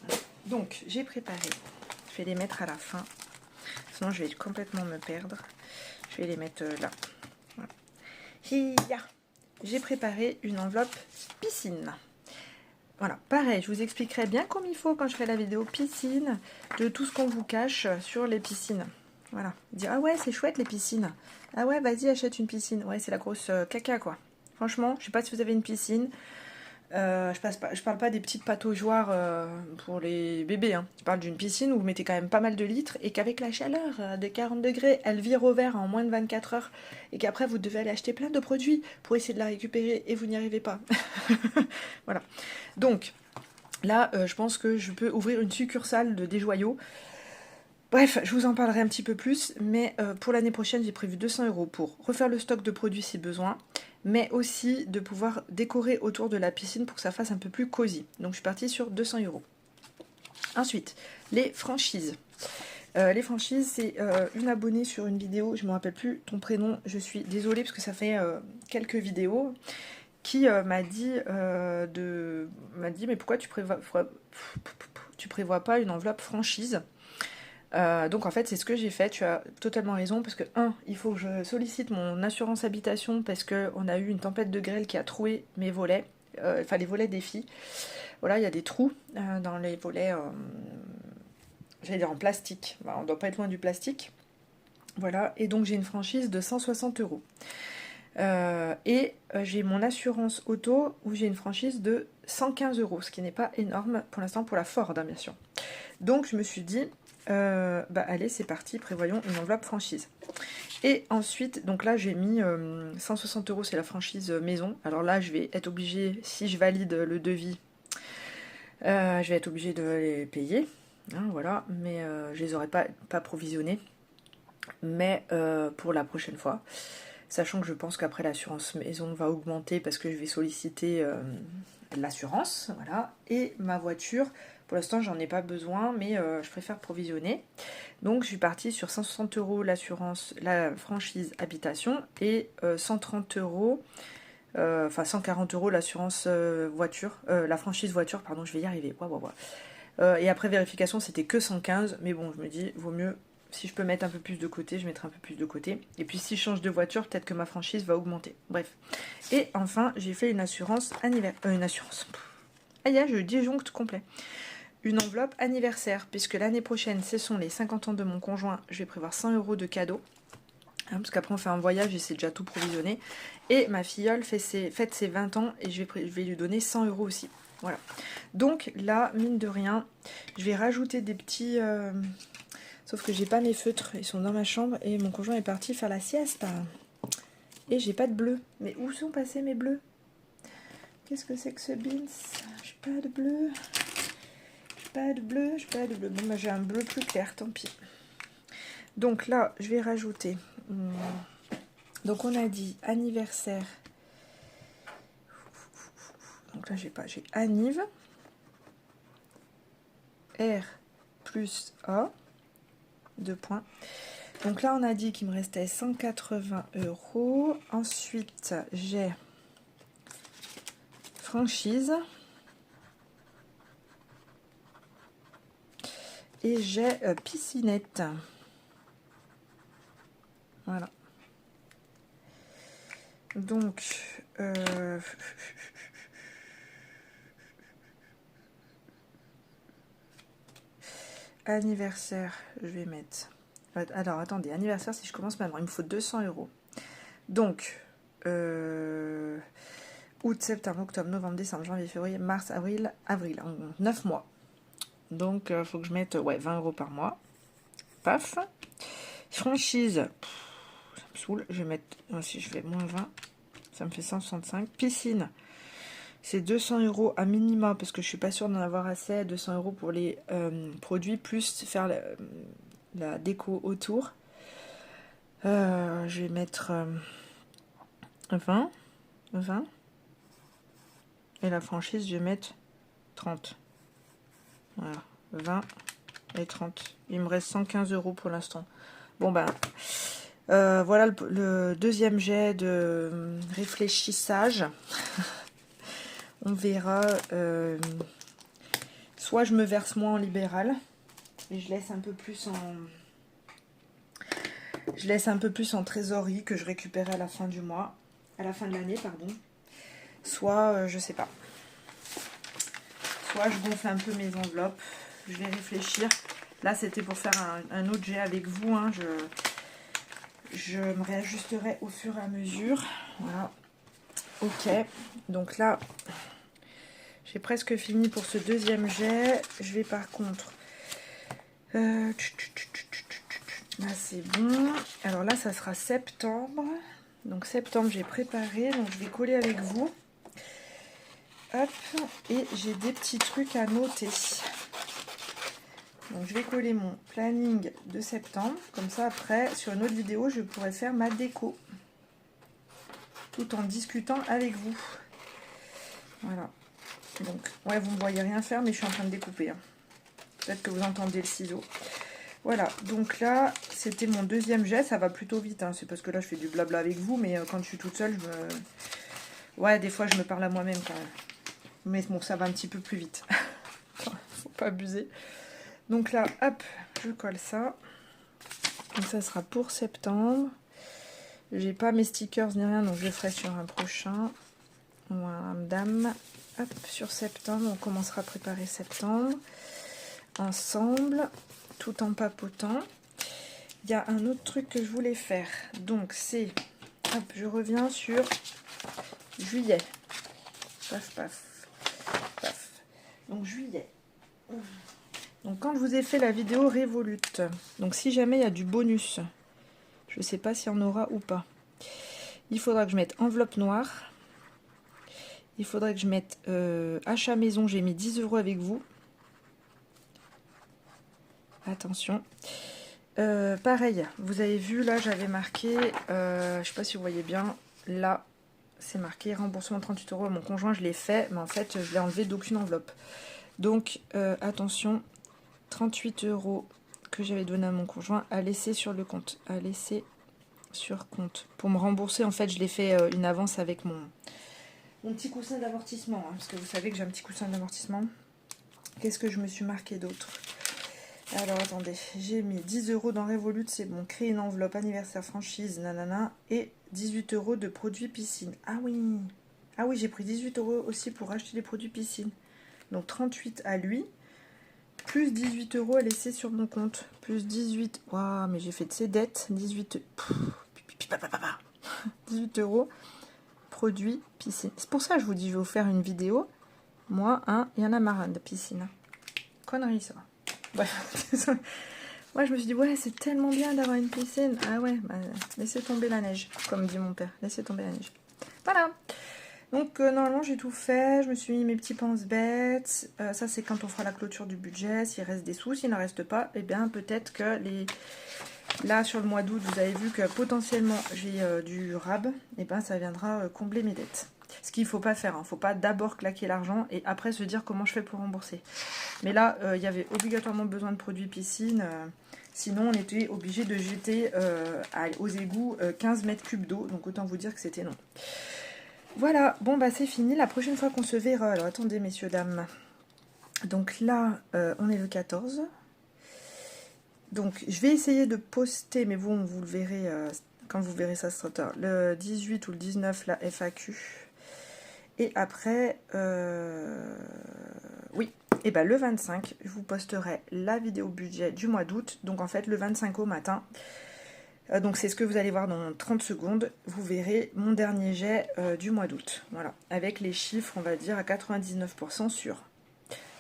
[SPEAKER 1] Voilà. Donc, j'ai préparé. Je vais les mettre à la fin. Sinon, je vais complètement me perdre. Je vais les mettre là. Voilà. J'ai préparé une enveloppe piscine. Voilà, pareil, je vous expliquerai bien comme il faut quand je ferai la vidéo piscine, de tout ce qu'on vous cache sur les piscines. Voilà, dire ah ouais c'est chouette les piscines, ah ouais vas-y achète une piscine, ouais c'est la grosse caca quoi. Franchement, je sais pas si vous avez une piscine, je parle pas des petites pataugeoires pour les bébés, hein. Je parle d'une piscine où vous mettez quand même pas mal de litres et qu'avec la chaleur de 40 degrés, elle vire au vert en moins de 24 heures et qu'après vous devez aller acheter plein de produits pour essayer de la récupérer et vous n'y arrivez pas. Voilà. Donc là, je pense que je peux ouvrir une succursale de Desjoyaux. Bref, je vous en parlerai un petit peu plus, mais pour l'année prochaine, j'ai prévu 200 € pour refaire le stock de produits si besoin, mais aussi de pouvoir décorer autour de la piscine pour que ça fasse un peu plus cosy. Donc je suis partie sur 200 €. Ensuite, les franchises. Les franchises, c'est une abonnée sur une vidéo, je ne me rappelle plus ton prénom, je suis désolée parce que ça fait quelques vidéos, qui m'a dit mais pourquoi tu prévois pas une enveloppe franchise? Donc en fait c'est ce que j'ai fait, tu as totalement raison, parce que il faut que je sollicite mon assurance habitation parce qu'on a eu une tempête de grêle qui a troué mes volets, enfin les volets des filles. Voilà, il y a des trous dans les volets, j'allais dire en plastique, bah, on doit pas être loin du plastique. Voilà, et donc j'ai une franchise de 160 €. J'ai mon assurance auto où j'ai une franchise de 115 €, ce qui n'est pas énorme pour l'instant pour la Ford, hein, bien sûr. Donc je me suis dit, bah allez c'est parti, prévoyons une enveloppe franchise. Et ensuite, donc là j'ai mis 160 €, c'est la franchise maison. Alors là je vais être obligée, si je valide le devis, je vais être obligée de les payer. Hein, voilà, mais je les aurais pas provisionnés. Mais pour la prochaine fois, sachant que je pense qu'après l'assurance maison va augmenter parce que je vais solliciter l'assurance, voilà, et ma voiture, pour l'instant j'en ai pas besoin, mais je préfère provisionner. Donc je suis partie sur 160 € l'assurance, la franchise habitation, et 130 €, enfin 140 € l'assurance voiture, la franchise voiture, pardon, je vais y arriver. Et après vérification c'était que 115, mais bon je me dis vaut mieux. Si je peux mettre un peu plus de côté, je mettrai un peu plus de côté. Et puis si je change de voiture, peut-être que ma franchise va augmenter. Bref. Et enfin, j'ai fait une assurance anniversaire. Une assurance. Aïe, je disjoncte complet. Une enveloppe anniversaire, puisque l'année prochaine, ce sont les 50 ans de mon conjoint. Je vais prévoir 100 € de cadeaux. Hein, parce qu'après, on fait un voyage et c'est déjà tout provisionné. Et ma filleule fête ses 20 ans et je vais lui donner 100 € aussi. Voilà. Donc là, mine de rien, je vais rajouter des petits... Sauf que j'ai pas mes feutres, ils sont dans ma chambre et mon conjoint est parti faire la sieste. Et j'ai pas de bleu. Mais où sont passés mes bleus? Qu'est-ce que c'est que ce beans? J'ai pas de bleu. J'ai pas de bleu. Bon bah j'ai un bleu plus clair, tant pis. Donc là, je vais rajouter. Donc on a dit anniversaire. Donc là j'ai Anniv. R plus A. 2 points. Donc là on a dit qu'il me restait 180 €. Ensuite j'ai franchise et j'ai piscinette. Voilà. Donc anniversaire, je vais mettre... Alors, attendez, anniversaire, si je commence maintenant, il me faut 200 €. Donc, août, septembre, octobre, novembre, décembre, janvier, février, mars, avril, 9 mois. Donc, il faut que je mette 20 € par mois. Paf. Franchise, ça me saoule, je vais mettre... Si je fais moins 20, ça me fait 165. Piscine, c'est 200 € à minima, parce que je suis pas sûre d'en avoir assez. 200 € pour les produits, plus faire la déco autour. Je vais mettre 20. Et la franchise, je vais mettre 30. Voilà, 20 et 30. Il me reste 115 € pour l'instant. Bon ben, voilà le deuxième jet de réfléchissage. On verra. Soit je me verse moins en libéral et je laisse un peu plus en trésorerie que je récupérerai à la fin du mois, à la fin de l'année, pardon. Soit je sais pas. Soit je gonfle un peu mes enveloppes. Je vais réfléchir. Là c'était pour faire un autre jet avec vous. Hein. Je me réajusterai au fur et à mesure. Voilà. Ok. Donc là, j'ai presque fini pour ce deuxième jet. Je vais par contre... là c'est bon. Alors là ça sera septembre. Donc septembre j'ai préparé. Donc je vais coller avec vous. Hop. Et j'ai des petits trucs à noter. Donc je vais coller mon planning de septembre. Comme ça après sur une autre vidéo je pourrai faire ma déco. Tout en discutant avec vous. Voilà. Donc, ouais, vous ne voyez rien faire, mais je suis en train de découper. Hein. Peut-être que vous entendez le ciseau. Voilà, donc là, c'était mon deuxième jet. Ça va plutôt vite, hein. C'est parce que là, je fais du blabla avec vous, mais quand je suis toute seule, ouais, des fois, je me parle à moi-même quand même. Mais bon, ça va un petit peu plus vite. Faut pas abuser. Donc là, hop, je colle ça. Donc ça sera pour septembre. J'ai pas mes stickers ni rien, donc je le ferai sur un prochain. Voilà, madame. Hop, sur septembre, on commencera à préparer septembre. Ensemble, tout en papotant. Il y a un autre truc que je voulais faire. Donc c'est... Hop, je reviens sur juillet. Paf, paf, paf. Donc juillet. Donc quand je vous ai fait la vidéo Revolut, donc si jamais il y a du bonus, je ne sais pas s'il y en aura ou pas, il faudra que je mette enveloppe noire. Il faudrait que je mette achat maison, j'ai mis 10 € avec vous. Attention. Pareil, vous avez vu, là j'avais marqué, je ne sais pas si vous voyez bien, là c'est marqué remboursement de 38 € à mon conjoint, je l'ai fait, mais en fait je l'ai enlevé d'aucune enveloppe. Donc attention, 38 € que j'avais donné à mon conjoint à laisser sur le compte, à laisser sur compte. Pour me rembourser, en fait je l'ai fait une avance avec mon petit coussin d'amortissement, hein, parce que vous savez que j'ai un petit coussin d'amortissement. Qu'est-ce que je me suis marqué d'autre? Alors attendez, j'ai mis 10 € dans Revolut, c'est bon, créer une enveloppe anniversaire franchise, nanana, et 18 € de produits piscine. Ah oui, j'ai pris 18 € aussi pour acheter des produits piscine. Donc 38 à lui, plus 18 € à laisser sur mon compte, plus 18, waouh, mais j'ai fait de ses dettes, 18 € produits piscine. C'est pour ça que je vous dis, je vais vous faire une vidéo. Moi, il y en a marre de piscine. Connerie ça. Bref, moi je me suis dit, ouais, c'est tellement bien d'avoir une piscine. Ah ouais, bah, laissez tomber la neige, comme dit mon père, laissez tomber la neige. Voilà. Donc normalement j'ai tout fait, je me suis mis mes petits pense-bêtes. Ça c'est quand on fera la clôture du budget, s'il reste des sous, s'il n'en reste pas, eh bien peut-être que là sur le mois d'août, vous avez vu que potentiellement j'ai du RAB, et bien ça viendra combler mes dettes. Ce qu'il ne faut pas faire, il ne faut pas d'abord claquer l'argent et après se dire comment je fais pour rembourser. Mais là, il y avait obligatoirement besoin de produits piscine, sinon on était obligé de jeter aux égouts 15 mètres cubes d'eau, donc autant vous dire que c'était non. Voilà, bon bah c'est fini, la prochaine fois qu'on se verra, alors attendez messieurs, dames, donc là on est le 14, donc je vais essayer de poster, mais vous le verrez, quand vous verrez ça, ce sera le 18 ou le 19, la FAQ. Et après, oui, et ben le 25, je vous posterai la vidéo budget du mois d'août. Donc en fait, le 25 au matin, donc c'est ce que vous allez voir dans 30 secondes. Vous verrez mon dernier jet du mois d'août. Voilà, avec les chiffres, on va dire, à 99% sûrs.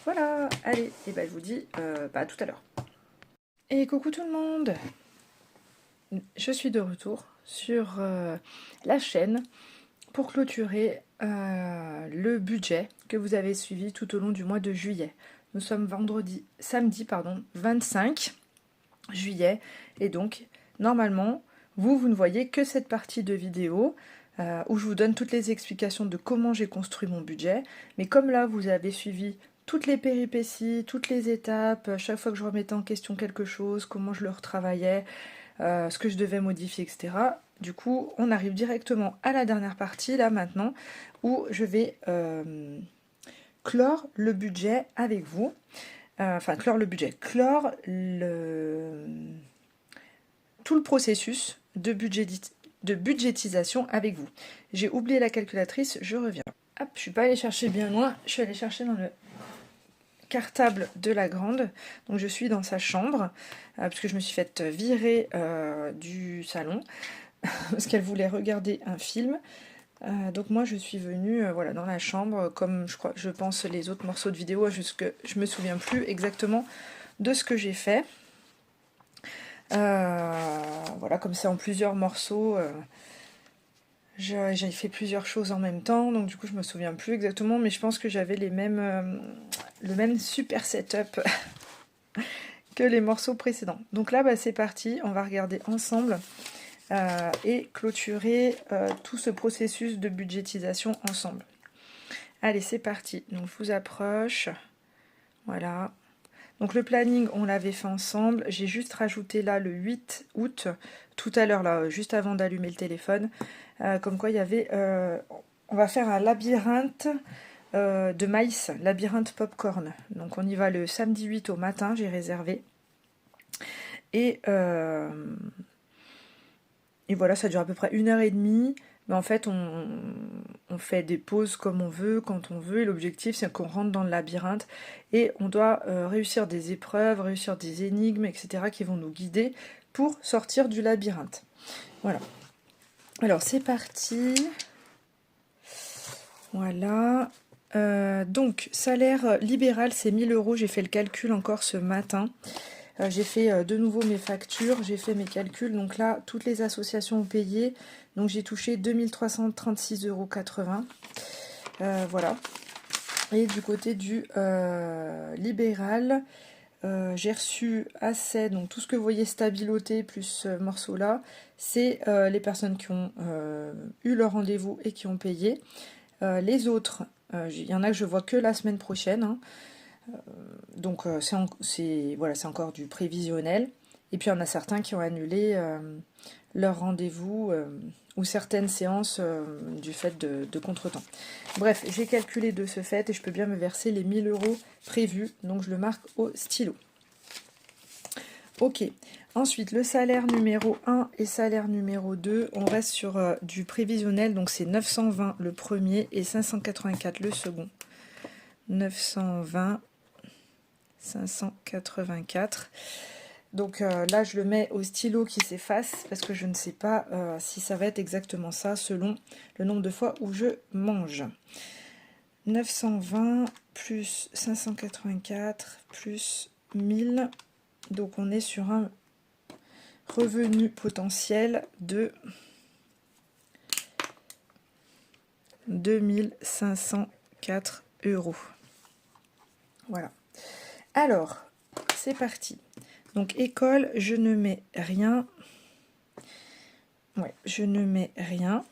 [SPEAKER 1] Voilà, allez, et ben je vous dis à tout à l'heure. Et coucou tout le monde! Je suis de retour sur la chaîne pour clôturer le budget que vous avez suivi tout au long du mois de juillet. Nous sommes samedi 25 juillet et donc normalement vous ne voyez que cette partie de vidéo où je vous donne toutes les explications de comment j'ai construit mon budget, mais comme là vous avez suivi toutes les péripéties, toutes les étapes, chaque fois que je remettais en question quelque chose, comment je le retravaillais, ce que je devais modifier, etc. Du coup, on arrive directement à la dernière partie, là, maintenant, où je vais clore le budget avec vous. Clore tout le processus de budgétisation avec vous. J'ai oublié la calculatrice, je reviens. Hop, je suis pas allée chercher bien loin, je suis allée chercher dans le cartable de la grande, donc je suis dans sa chambre parce que je me suis fait virer du salon parce qu'elle voulait regarder un film, donc moi je suis venue voilà, dans la chambre, comme je pense les autres morceaux de vidéo, je me souviens plus exactement de ce que j'ai fait, voilà, comme c'est en plusieurs morceaux, j'ai fait plusieurs choses en même temps, donc du coup je me souviens plus exactement, mais je pense que j'avais le même super setup que les morceaux précédents. Donc là c'est parti, on va regarder ensemble et clôturer tout ce processus de budgétisation ensemble. Allez, c'est parti. Donc je vous approche, voilà. Donc le planning, on l'avait fait ensemble. J'ai juste rajouté là le 8 août, tout à l'heure, là, juste avant d'allumer le téléphone. Comme quoi il y avait... on va faire un labyrinthe de maïs, labyrinthe popcorn. Donc on y va le samedi 8 au matin, j'ai réservé. Et voilà, ça dure à peu près 1h30. Mais en fait, on fait des pauses comme on veut, quand on veut. Et l'objectif, c'est qu'on rentre dans le labyrinthe et on doit réussir des épreuves, réussir des énigmes, etc. qui vont nous guider pour sortir du labyrinthe. Voilà. Alors, c'est parti. Voilà. Donc, salaire libéral, c'est 1 000 €. J'ai fait le calcul encore ce matin. J'ai fait de nouveau mes factures, j'ai fait mes calculs. Donc là, toutes les associations ont payé. Donc j'ai touché 2 336,80 €. Voilà. Et du côté du libéral, j'ai reçu assez. Donc tout ce que vous voyez stabiloté plus ce morceau là, c'est les personnes qui ont eu leur rendez-vous et qui ont payé. Les autres, il y en a que je vois que la semaine prochaine. Hein. Donc c'est encore du prévisionnel. Et puis il y en a certains qui ont annulé leur rendez-vous ou certaines séances du fait de contretemps. Bref, j'ai calculé de ce fait et je peux bien me verser les 1 000 € prévus. Donc je le marque au stylo. Ok. Ensuite, le salaire numéro 1 et salaire numéro 2, on reste sur du prévisionnel. Donc c'est 920 le premier et 584 le second. 920 584. Donc là, je le mets au stylo qui s'efface parce que je ne sais pas si ça va être exactement ça selon le nombre de fois où je mange. 920 plus 584 plus 1000. Donc on est sur un revenu potentiel de 2504 €. Voilà. Alors, c'est parti. Donc, école, je ne mets rien. Ouais, je ne mets rien.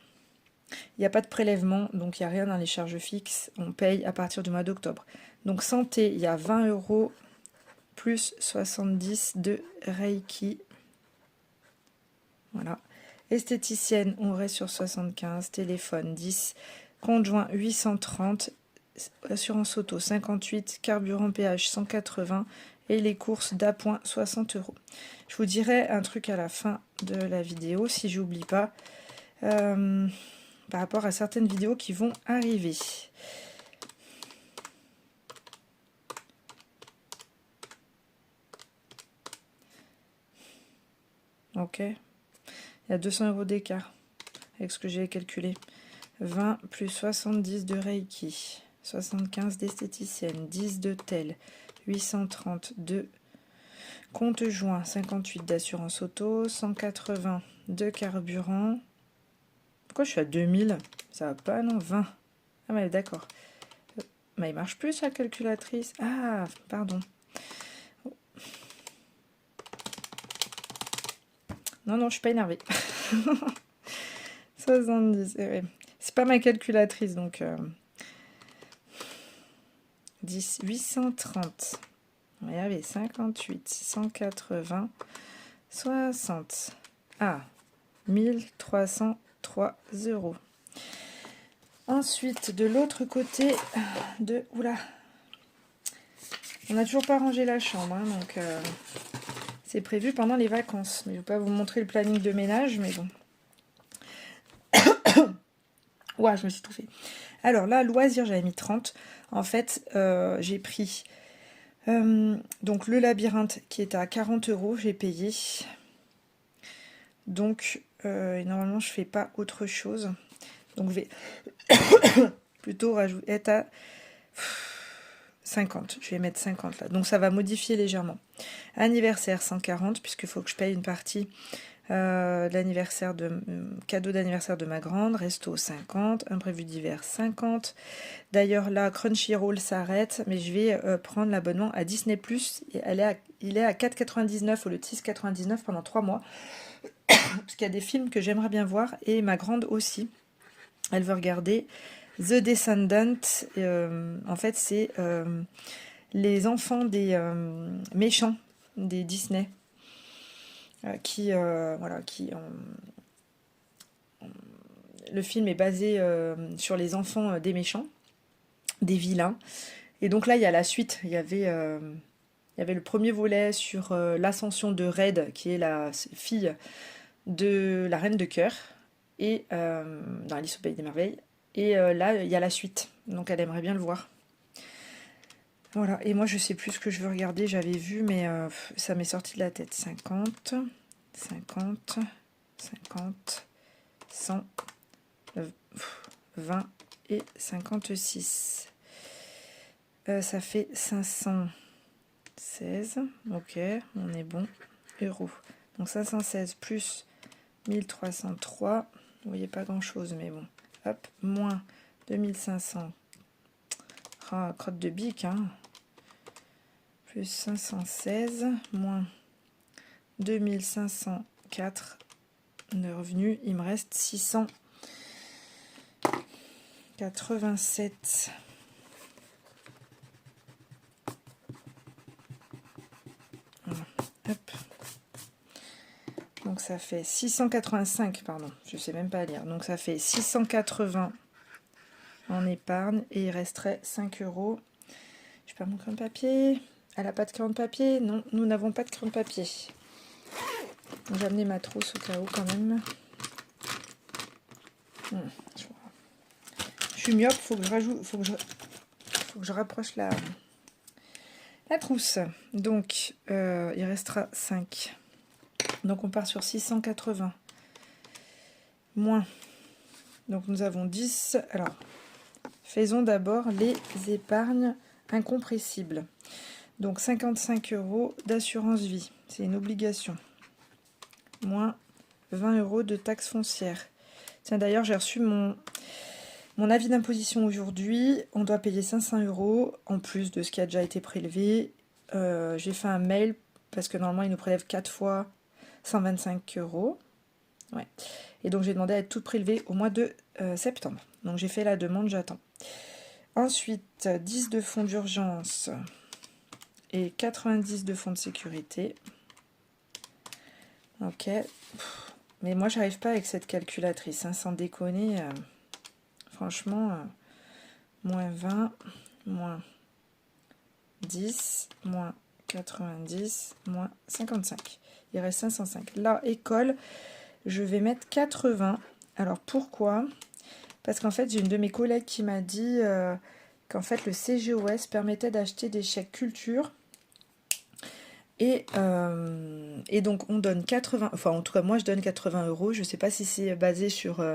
[SPEAKER 1] Il n'y a pas de prélèvement, donc il n'y a rien dans les charges fixes. On paye à partir du mois d'octobre. Donc, santé, il y a 20 € plus 70 de Reiki. Voilà. Esthéticienne, on reste sur 75. Téléphone, 10. Conjoint, 830. Assurance auto, 58. Carburant péage, 180. Et les courses d'appoint, 60 €. Je vous dirai un truc à la fin de la vidéo, si j'oublie pas, par rapport à certaines vidéos qui vont arriver. Ok. Il y a 200 € d'écart avec ce que j'ai calculé. 20 plus 70 de Reiki, 75 d'esthéticienne, 10 de tel, 830 de compte joint, 58 d'assurance auto, 180 de carburant. Pourquoi je suis à 2000? Ça va pas, non? 20. Ah mais d'accord. Mais il marche plus la calculatrice. Ah, pardon. Non, non, je suis pas énervée. 70, ouais. C'est pas ma calculatrice, donc 10, 830. Regardez, 58, 180, 60. Ah, 1303 €. Ensuite, de l'autre côté de... Oula. On n'a toujours pas rangé la chambre, hein, donc c'est prévu pendant les vacances. Mais je ne vais pas vous montrer le planning de ménage, mais bon. Ouah, je me suis tout fait. Alors là, loisir, j'avais mis 30. En fait, j'ai pris donc le labyrinthe qui est à 40 €, j'ai payé. Donc, normalement, je fais pas autre chose. Donc, je vais plutôt être à 50. Je vais mettre 50 là. Donc, ça va modifier légèrement. Anniversaire, 140, puisqu'il faut que je paye une partie l'anniversaire cadeau d'anniversaire de ma grande. Resto, 50. Imprévu d'hiver, 50. D'ailleurs, là, Crunchyroll s'arrête, mais je vais prendre l'abonnement à Disney+. Il est à 4,99 au lieu de 6,99 pendant 3 mois. Parce qu'il y a des films que j'aimerais bien voir, et ma grande aussi. Elle veut regarder The Descendant. En fait, c'est les enfants des méchants des Disney. Le film est basé sur les enfants des méchants. des vilains. Et donc là, il y a la suite. Il y avait le premier volet sur l'ascension de Red, qui est la fille de la Reine de Cœur, et dans Alice au Pays des Merveilles. Et là, il y a la suite. Donc elle aimerait bien le voir. Voilà, et moi je sais plus ce que je veux regarder, j'avais vu, mais ça m'est sorti de la tête. 50, 50, 50, 100, 20 et 56. Ça fait 516, ok, on est bon, euros. Donc 516 plus 1303, vous voyez pas grand chose, mais bon, hop, moins 2500, ah, crotte de bique, hein, plus 516, moins 2504 de revenus, il me reste 687. Voilà. Hop. Donc ça fait 685, pardon, je sais même pas lire. Donc ça fait 680 en épargne et il resterait 5 euros. Je perds mon crayon de papier. Elle n'a pas de crayon de papier? Non, nous n'avons pas de crayon de papier. J'ai amené ma trousse au cas où quand même. Je suis myope, faut que je rapproche la trousse. Donc il restera 5. Donc on part sur 680. Moins. Donc nous avons 10. Alors, faisons d'abord les épargnes incompressibles. Donc 55 euros d'assurance vie. C'est une obligation. Moins 20 euros de taxe foncière. Tiens, d'ailleurs, j'ai reçu mon avis d'imposition aujourd'hui. On doit payer 500 euros en plus de ce qui a déjà été prélevé. J'ai fait un mail parce que normalement, ils nous prélèvent 4 fois 125 euros. Ouais. Et donc, j'ai demandé à être toute prélevée au mois de septembre. Donc, j'ai fait la demande, j'attends. Ensuite, 10 de fonds d'urgence et 90 de fonds de sécurité. Ok. Mais moi, j'arrive pas avec cette calculatrice, hein, sans déconner. Franchement, moins 20, moins 10, moins 90, moins 55. Il reste 505. Là, école, je vais mettre 80. Alors, pourquoi? Parce qu'en fait, j'ai une de mes collègues qui m'a dit qu'en fait, le CGOS permettait d'acheter des chèques culture. Et donc, on donne 80, enfin, en tout cas, moi, je donne 80 euros. Je ne sais pas si c'est basé sur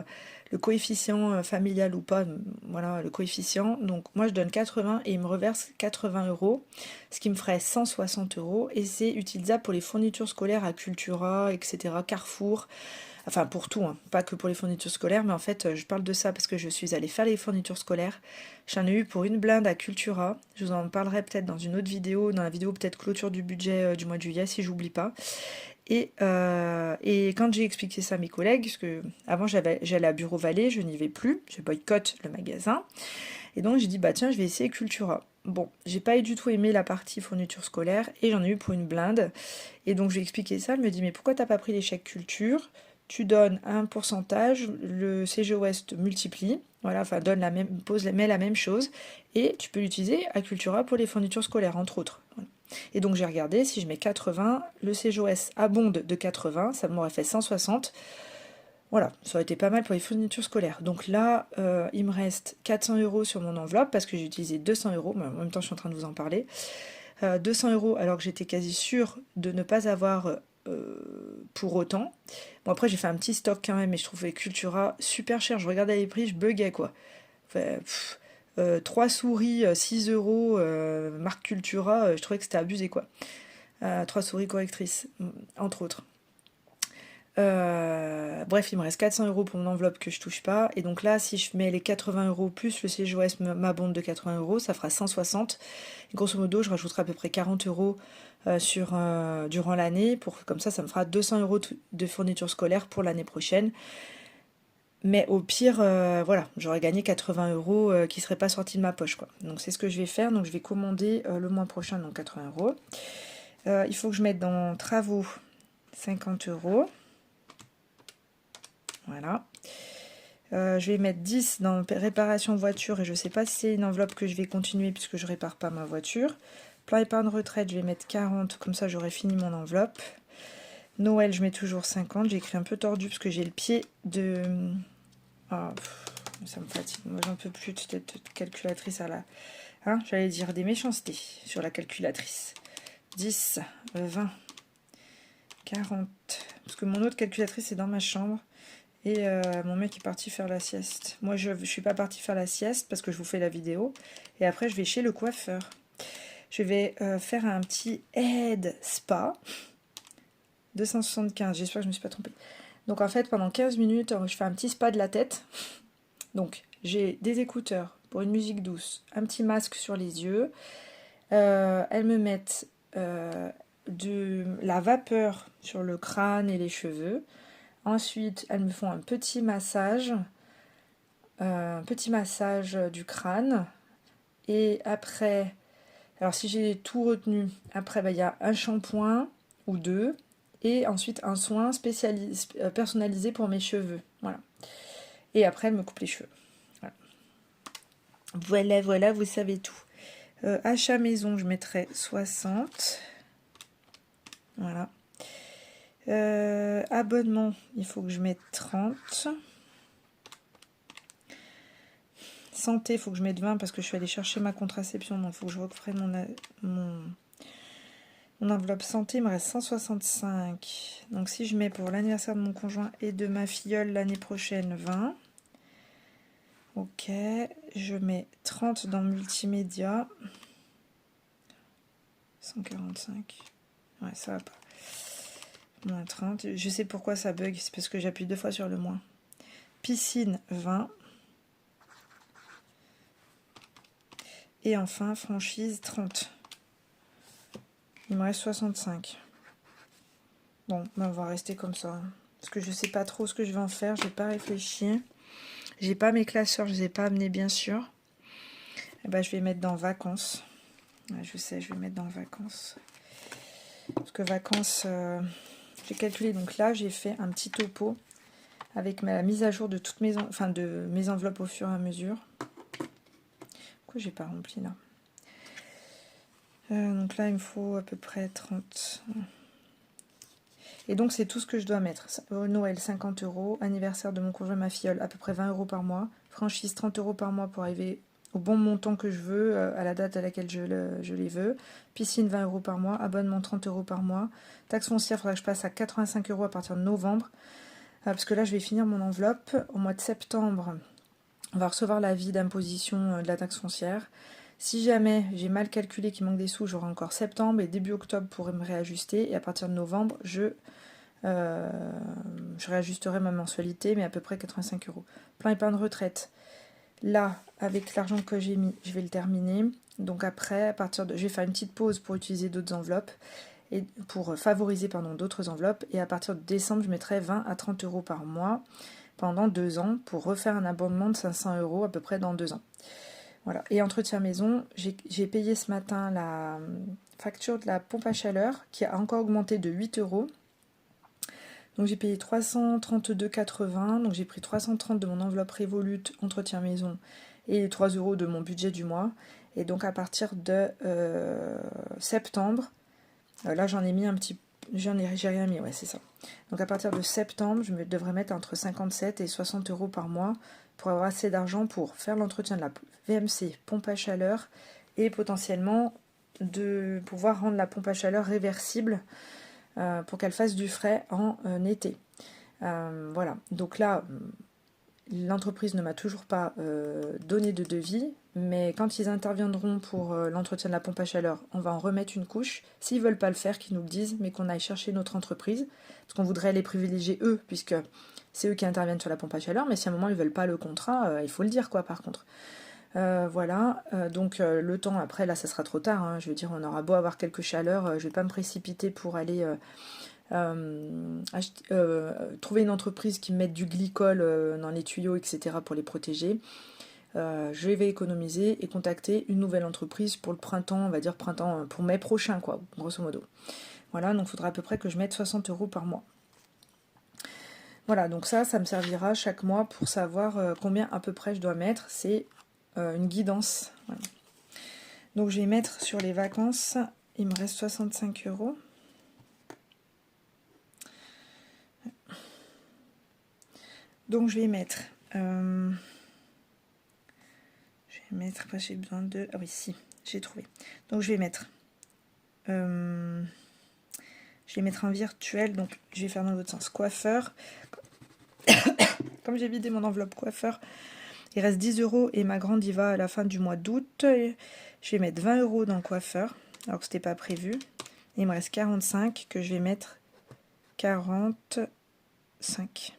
[SPEAKER 1] le coefficient familial ou pas. Voilà, le coefficient. Donc, moi, je donne 80 et il me reverse 80 euros, ce qui me ferait 160 euros. Et c'est utilisable pour les fournitures scolaires à Cultura, etc., Carrefour. Enfin, pour tout, hein. Pas que pour les fournitures scolaires, mais en fait, je parle de ça parce que je suis allée faire les fournitures scolaires. J'en ai eu pour une blinde à Cultura. Je vous en parlerai peut-être dans une autre vidéo, dans la vidéo peut-être clôture du budget du mois de juillet, si j'oublie pas. Et quand j'ai expliqué ça à mes collègues, parce que avant j'allais à Bureau Vallée, je n'y vais plus, je boycotte le magasin. Et donc j'ai dit, bah tiens, je vais essayer Cultura. Bon, j'ai pas du tout aimé la partie fourniture scolaire et j'en ai eu pour une blinde. Et donc j'ai expliqué ça, elle me dit, mais pourquoi t'as pas pris les chèques culture? Tu donnes un pourcentage, le CGOS te multiplie, voilà, enfin met la même chose, et tu peux l'utiliser à Cultura pour les fournitures scolaires, entre autres. Voilà. Et donc j'ai regardé, si je mets 80, le CGOS abonde de 80, ça m'aurait fait 160. Voilà, ça aurait été pas mal pour les fournitures scolaires. Donc là, il me reste 400 euros sur mon enveloppe, parce que j'ai utilisé 200 euros, mais en même temps je suis en train de vous en parler. 200 euros alors que j'étais quasi sûre de ne pas avoir pour autant. Bon, après j'ai fait un petit stock quand même, mais je trouvais Cultura super cher. Je regardais les prix, je buguais quoi. Enfin, 3 souris 6 euros, marque Cultura, je trouvais que c'était abusé quoi. 3 souris correctrices, entre autres. Bref, il me reste 400 euros pour mon enveloppe que je touche pas. Et donc là, si je mets les 80 euros plus le CGOS m'abonde de 80 euros, ça fera 160. Et grosso modo, je rajouterai à peu près 40 euros durant l'année. Comme ça me fera 200 euros de fourniture scolaire pour l'année prochaine. Mais au pire, voilà, j'aurais gagné 80 euros qui ne seraient pas sortis de ma poche, quoi. Donc c'est ce que je vais faire. Donc je vais commander le mois prochain, donc 80 euros. Il faut que je mette dans travaux 50 euros. Voilà. Je vais mettre 10 dans réparation voiture et je ne sais pas si c'est une enveloppe que je vais continuer puisque je ne répare pas ma voiture. Plan épargne retraite, je vais mettre 40, comme ça j'aurai fini mon enveloppe. Noël, je mets toujours 50. J'ai écrit un peu tordu parce que j'ai le pied de... Ah, ça me fatigue. Moi, j'en peux plus de cette calculatrice à la... Hein, j'allais dire des méchancetés sur la calculatrice. 10, 20, 40. Parce que mon autre calculatrice est dans ma chambre. Et mon mec est parti faire la sieste. Moi, je ne suis pas partie faire la sieste parce que je vous fais la vidéo. Et après, je vais chez le coiffeur. Je vais faire un petit head spa. 275, j'espère que je ne me suis pas trompée. Donc en fait, pendant 15 minutes, je fais un petit spa de la tête. Donc, j'ai des écouteurs pour une musique douce, un petit masque sur les yeux. Elles me mettent de la vapeur sur le crâne et les cheveux. Ensuite, elles me font un petit massage du crâne. Et après, alors si j'ai tout retenu, après, il y a un shampoing ou deux. Et ensuite, un soin personnalisé pour mes cheveux. Voilà. Et après, elle me coupe les cheveux. Voilà, voilà, vous savez tout. Achat maison, je mettrai 60. Voilà. Abonnement, il faut que je mette 30. Santé, il faut que je mette 20 parce que je suis allée chercher ma contraception. Donc, il faut que je reprenne mon enveloppe santé. Il me reste 165. Donc, si je mets pour l'anniversaire de mon conjoint et de ma filleule l'année prochaine, 20. Ok. Je mets 30 dans multimédia. 145. Ouais, ça va pas. Moins 30. Je sais pourquoi ça bug. C'est parce que j'appuie 2 fois sur le moins. Piscine, 20. Et enfin, franchise, 30. Il me reste 65. Bon, ben on va rester comme ça. Parce que je sais pas trop ce que je vais en faire. J'ai pas réfléchi. J'ai pas mes classeurs. Je les ai pas amenés, bien sûr. Et ben, je vais mettre dans vacances. Ouais, je sais, je vais mettre dans vacances. Parce que vacances, j'ai calculé. Donc là, j'ai fait un petit topo avec la mise à jour de toutes mes, de mes enveloppes au fur et à mesure. Pourquoi j'ai pas rempli là? Donc là, il me faut à peu près 30. Et donc, c'est tout ce que je dois mettre. Noël, 50 €. Anniversaire de mon conjoint, ma filleule, à peu près 20 € par mois. Franchise, 30 € par mois pour arriver au bon montant que je veux, à la date à laquelle je les veux. Piscine, 20 € par mois. Abonnement, 30 € par mois. Taxe foncière, il faudra que je passe à 85 € à partir de novembre. Parce que là, je vais finir mon enveloppe. Au mois de septembre, on va recevoir l'avis d'imposition de la taxe foncière. Si jamais j'ai mal calculé qu'il manque des sous, j'aurai encore septembre et début octobre pour me réajuster. Et à partir de novembre, je réajusterai ma mensualité, mais à peu près 85 €. Plan épargne retraite. Là, avec l'argent que j'ai mis, je vais le terminer. Donc après, je vais faire une petite pause pour utiliser d'autres enveloppes. Et pour favoriser d'autres enveloppes. Et à partir de décembre, je mettrai 20 à 30 € par mois pendant 2 ans pour refaire un abonnement de 500 € à peu près dans 2 ans. Voilà. Et entretien maison, j'ai payé ce matin la facture de la pompe à chaleur qui a encore augmenté de 8 €. Donc j'ai payé 332,80 €. Donc j'ai pris 330 de mon enveloppe Revolut entretien maison et 3 € de mon budget du mois. Et donc à partir de septembre, là j'en ai mis un petit... j'ai rien mis, ouais c'est ça. Donc à partir de septembre, je devrais mettre entre 57 et 60 € par mois pour avoir assez d'argent pour faire l'entretien de la VMC pompe à chaleur et potentiellement de pouvoir rendre la pompe à chaleur réversible pour qu'elle fasse du frais en été. Voilà, donc là, l'entreprise ne m'a toujours pas donné de devis, mais quand ils interviendront pour l'entretien de la pompe à chaleur, on va en remettre une couche. S'ils ne veulent pas le faire, qu'ils nous le disent, mais qu'on aille chercher notre entreprise, parce qu'on voudrait les privilégier eux, puisque c'est eux qui interviennent sur la pompe à chaleur, mais si à un moment ils ne veulent pas le contrat, il faut le dire quoi par contre. Voilà, donc le temps après, là ça sera trop tard, hein. Je veux dire, on aura beau avoir quelques chaleurs, je vais pas me précipiter pour aller trouver une entreprise qui mette du glycol dans les tuyaux, etc. pour les protéger. Je vais économiser et contacter une nouvelle entreprise pour le printemps, on va dire printemps, pour mai prochain, quoi, grosso modo. Voilà, donc il faudra à peu près que je mette 60 € par mois. Voilà, donc ça me servira chaque mois pour savoir combien à peu près je dois mettre. C'est une guidance. Voilà. Donc je vais mettre sur les vacances, il me reste 65 €. Donc je vais mettre... après j'ai besoin de... Ah oui, si, j'ai trouvé. Donc je vais mettre... je vais mettre un virtuel, donc je vais faire dans l'autre sens. Coiffeur. Comme j'ai vidé mon enveloppe coiffeur, il reste 10 € et ma grande y va à la fin du mois d'août. Je vais mettre 20 € dans le coiffeur, alors que c'était pas prévu. Et il me reste 45 que je vais mettre 45.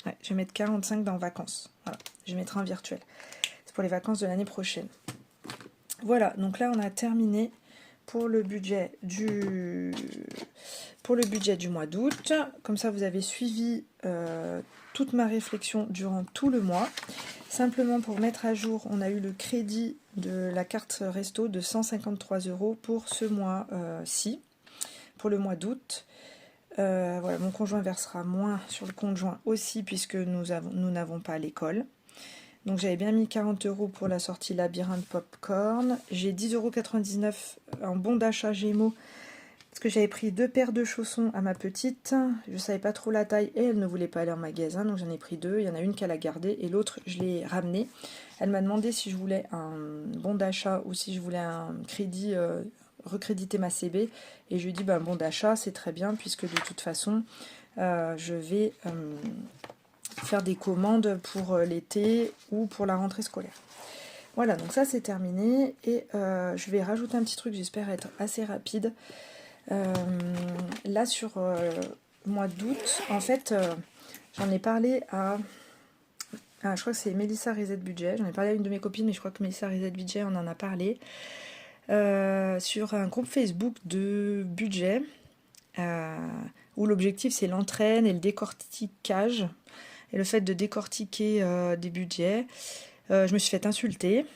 [SPEAKER 1] Ouais, je vais mettre 45 dans vacances. Voilà, je vais mettre un virtuel. C'est pour les vacances de l'année prochaine. Voilà, donc là on a terminé pour le budget du mois d'août. Comme ça vous avez suivi toute ma réflexion durant tout le mois. Simplement pour mettre à jour, on a eu le crédit de la carte resto de 153 € pour ce mois-ci, pour le mois d'août. Voilà, mon conjoint versera moins sur le compte joint aussi puisque nous n'avons pas l'école. Donc j'avais bien mis 40 € pour la sortie labyrinthe popcorn. J'ai 10,99 € en bon d'achat Gémeaux parce que j'avais pris 2 paires de chaussons à ma petite. Je ne savais pas trop la taille et elle ne voulait pas aller en magasin, donc j'en ai pris 2. Il y en a une qu'elle a gardée et l'autre je l'ai ramenée. Elle m'a demandé si je voulais un bon d'achat ou si je voulais un crédit, recréditer ma CB. Et je lui ai dit, bon d'achat c'est très bien puisque de toute façon je vais faire des commandes pour l'été ou pour la rentrée scolaire. Voilà, donc ça c'est terminé. Et je vais rajouter un petit truc, j'espère être assez rapide. Là sur le mois d'août, en fait, j'en ai parlé à... je crois que c'est Mélissa Reset Budget. J'en ai parlé à une de mes copines, mais je crois que Mélissa Reset Budget, on en a parlé. Sur un groupe Facebook de budget, où l'objectif c'est l'entraîne et le décortiquage, et le fait de décortiquer des budgets. Je me suis fait insulter.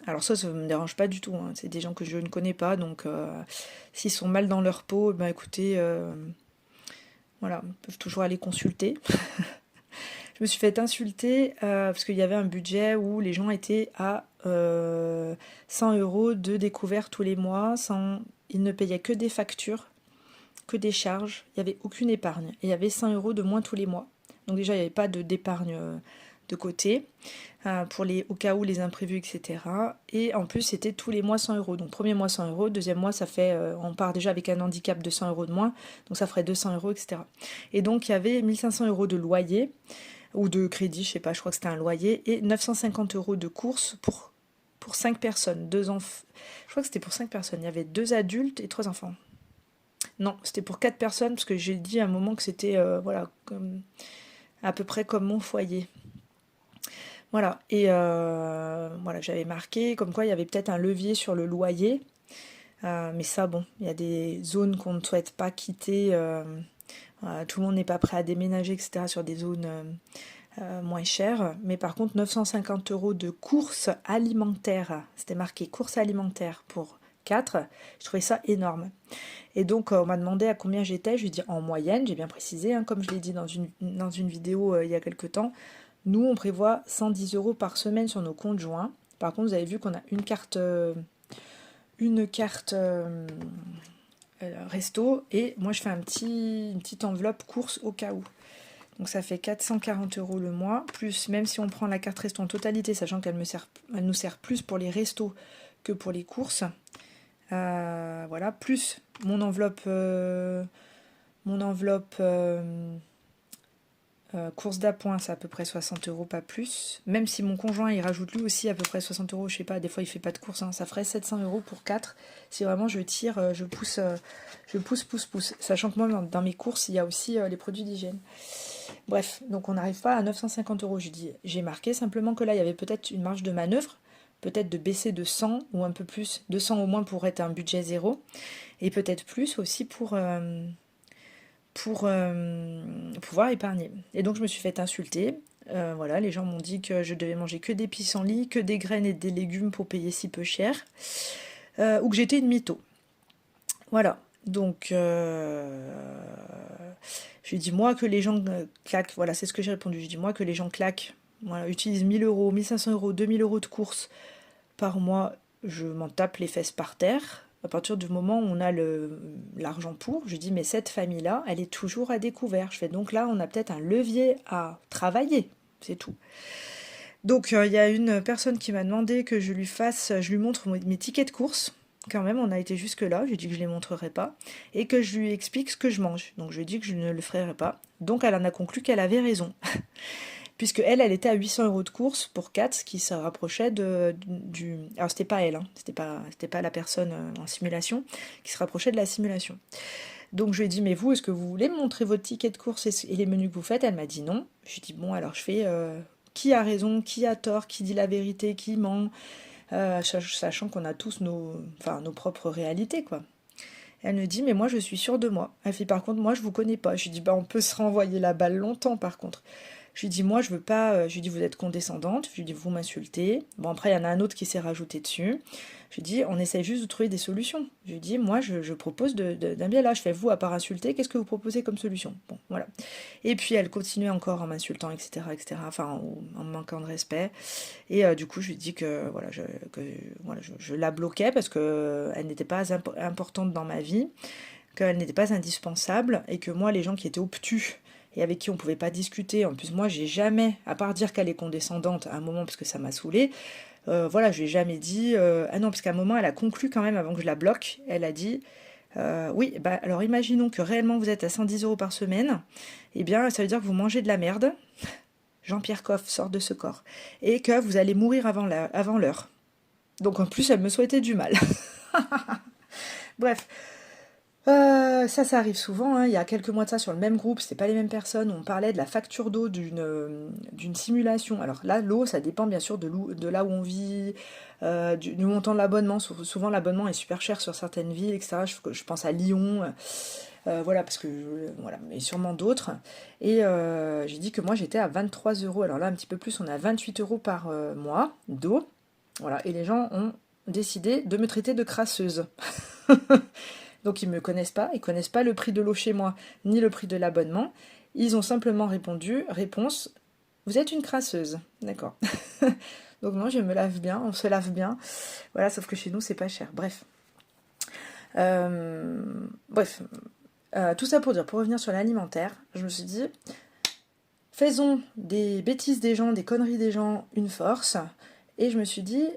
[SPEAKER 1] Alors ça ne me dérange pas du tout, hein. C'est des gens que je ne connais pas, donc s'ils sont mal dans leur peau, écoutez, voilà, ils peuvent toujours aller consulter. Je me suis fait insulter parce qu'il y avait un budget où les gens étaient à 100 € de découvert tous les mois, ils ne payaient que des factures, que des charges, il n'y avait aucune épargne, et il y avait 100 € de moins tous les mois. Donc déjà, il n'y avait pas d'épargne de côté, au cas où les imprévus, etc. Et en plus, c'était tous les mois 100 €. Donc premier mois 100 €, deuxième mois, ça fait, on part déjà avec un handicap de 100 € de moins, donc ça ferait 200 €, etc. Et donc il y avait 1500 € de loyer, ou de crédit, je sais pas, je crois que c'était un loyer, et 950 € de courses pour 5 personnes, 2 enfants. Je crois que c'était pour 5 personnes, il y avait 2 adultes et 3 enfants. Non, c'était pour 4 personnes, parce que j'ai dit à un moment que c'était, voilà, à peu près comme mon foyer. Voilà, et voilà, j'avais marqué comme quoi il y avait peut-être un levier sur le loyer, mais ça, bon, il y a des zones qu'on ne souhaite pas quitter, tout le monde n'est pas prêt à déménager, etc., sur des zones moins chères, mais par contre 950 € de courses alimentaires, c'était marqué courses alimentaires pour 4, je trouvais ça énorme. Et donc on m'a demandé à combien j'étais, je lui ai dit en moyenne, j'ai bien précisé, hein, comme je l'ai dit dans une vidéo il y a quelques temps. Nous, on prévoit 110 € par semaine sur nos comptes joints. Par contre, vous avez vu qu'on a une carte resto, et moi je fais une petite enveloppe course au cas où. Donc ça fait 440 € le mois, plus même si on prend la carte resto en totalité, sachant qu'elle nous sert plus pour les restos que pour les courses. Voilà, plus mon enveloppe course d'appoint, c'est à peu près 60 €, pas plus. Même si mon conjoint il rajoute lui aussi à peu près 60 €, je sais pas, des fois il fait pas de course, hein, ça ferait 700 € pour 4. Si vraiment je tire, je pousse. Sachant que moi dans mes courses il y a aussi les produits d'hygiène. Bref, donc on n'arrive pas à 950 €. J'ai marqué simplement que là il y avait peut-être une marge de manœuvre, peut-être de baisser de 100 ou un peu plus, 200 au moins pour être un budget zéro, et peut-être plus aussi pour pouvoir épargner. Et donc je me suis fait insulter. Voilà, les gens m'ont dit que je devais manger que des pissenlits, que des graines et des légumes pour payer si peu cher, ou que j'étais une mytho. Voilà, donc Je lui dis, moi, que les gens claquent, voilà, c'est ce que j'ai répondu. Je dis, moi, que les gens claquent, voilà, utilisent 1000 euros, 1500 euros, 2000 euros de courses par mois, je m'en tape les fesses par terre. À partir du moment où on a l'argent pour, je dis, mais cette famille-là, elle est toujours à découvert. Je fais, donc là, on a peut-être un levier à travailler, c'est tout. Donc, il y a une personne qui m'a demandé que je lui montre mes tickets de course. Quand même, on a été jusque-là, j'ai dit que je ne les montrerai pas, et que je lui explique ce que je mange. Donc je lui ai dit que je ne le ferai pas. Donc elle en a conclu qu'elle avait raison. Puisque elle était à 800 euros de course pour 4, ce qui se rapprochait du... Alors c'était pas elle, hein, c'était pas la personne en simulation, qui se rapprochait de la simulation. Donc je lui ai dit, mais vous, est-ce que vous voulez me montrer votre ticket de course et les menus que vous faites? Elle m'a dit non. Je lui ai dit, bon, alors je fais qui a raison, qui a tort, qui dit la vérité, qui ment, sachant qu'on a tous nos propres réalités, quoi. Elle me dit, mais moi je suis sûre de moi. Elle fait, par contre, moi je vous connais pas. Je lui dis, bah on peut se renvoyer la balle longtemps par contre. Je lui dis, moi je veux pas. Je lui dis, vous êtes condescendante. Je lui dis, vous m'insultez. Bon, après, il y en a un autre qui s'est rajouté dessus. Je lui dis, on essaie juste de trouver des solutions. Je lui dis, moi je propose d'un bien là. Je fais, vous, à part insulter, qu'est-ce que vous proposez comme solution? Bon, voilà. Et puis elle continuait encore en m'insultant, etc., etc., enfin en me manquant de respect. Et du coup, je lui dis que voilà, je la bloquais parce que elle n'était pas importante dans ma vie, qu'elle n'était pas indispensable, et que moi, les gens qui étaient obtus et avec qui on pouvait pas discuter, en plus moi, j'ai jamais, à part dire qu'elle est condescendante à un moment parce que ça m'a saoulée, voilà, je lui ai jamais dit ah non, parce qu'à un moment, elle a conclu quand même avant que je la bloque. Elle a dit oui, bah alors imaginons que réellement vous êtes à 110 euros par semaine, eh bien ça veut dire que vous mangez de la merde. Jean-Pierre Coff sort de ce corps. Et que vous allez mourir avant l'heure. Donc en plus, elle me souhaitait du mal. Bref. Ça arrive souvent, hein. Il y a quelques mois de ça sur le même groupe, c'était pas les mêmes personnes, on parlait de la facture d'eau d'une simulation. Alors là, l'eau, ça dépend bien sûr de là où on vit, du montant de l'abonnement. Souvent l'abonnement est super cher sur certaines villes, etc. Je pense à Lyon, voilà, parce que voilà, mais sûrement d'autres. Et j'ai dit que moi j'étais à 23 euros. Alors là, un petit peu plus, on est à 28 euros par mois d'eau. Voilà, et les gens ont décidé de me traiter de crasseuse. Donc ils ne me connaissent pas, ils ne connaissent pas le prix de l'eau chez moi, ni le prix de l'abonnement. Ils ont simplement répondu, réponse, vous êtes une crasseuse. D'accord. Donc non, je me lave bien, on se lave bien. Voilà, sauf que chez nous, c'est pas cher. Bref. Tout ça pour dire, pour revenir sur l'alimentaire, je me suis dit, faisons des bêtises des gens, des conneries des gens, une force. Et je me suis dit,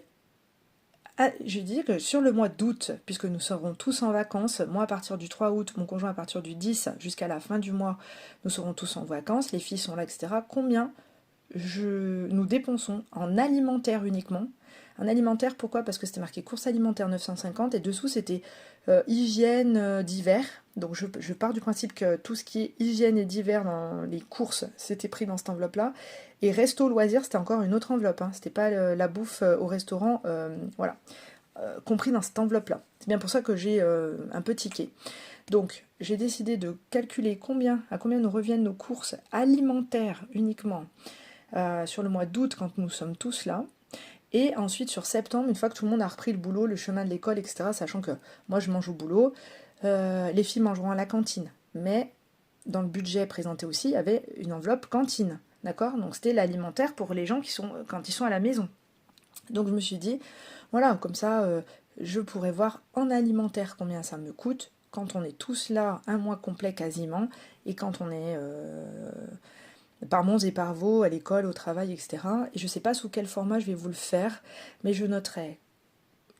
[SPEAKER 1] j'ai dit que sur le mois d'août, puisque nous serons tous en vacances, moi à partir du 3 août, mon conjoint à partir du 10 jusqu'à la fin du mois, nous serons tous en vacances, les filles sont là, etc. Combien nous dépensons en alimentaire uniquement? En alimentaire, pourquoi? Parce que c'était marqué course alimentaire 950 et dessous c'était hygiène d'hiver. Donc je pars du principe que tout ce qui est hygiène et d'hiver dans les courses, c'était pris dans cette enveloppe-là. Et resto loisirs, c'était encore une autre enveloppe. Hein. C'était pas la bouffe au restaurant, voilà, compris dans cette enveloppe-là. C'est bien pour ça que j'ai un peu tiqué. Donc j'ai décidé de calculer à combien nous reviennent nos courses alimentaires uniquement sur le mois d'août quand nous sommes tous là. Et ensuite sur septembre, une fois que tout le monde a repris le boulot, le chemin de l'école, etc., sachant que moi je mange au boulot, les filles mangeront à la cantine. Mais dans le budget présenté aussi, il y avait une enveloppe cantine. D'accord? Donc c'était l'alimentaire pour les gens quand ils sont à la maison. Donc je me suis dit, voilà, comme ça, je pourrais voir en alimentaire combien ça me coûte quand on est tous là, un mois complet quasiment, et quand on est par Mons et par Vaux, à l'école, au travail, etc. Et je ne sais pas sous quel format je vais vous le faire, mais je noterai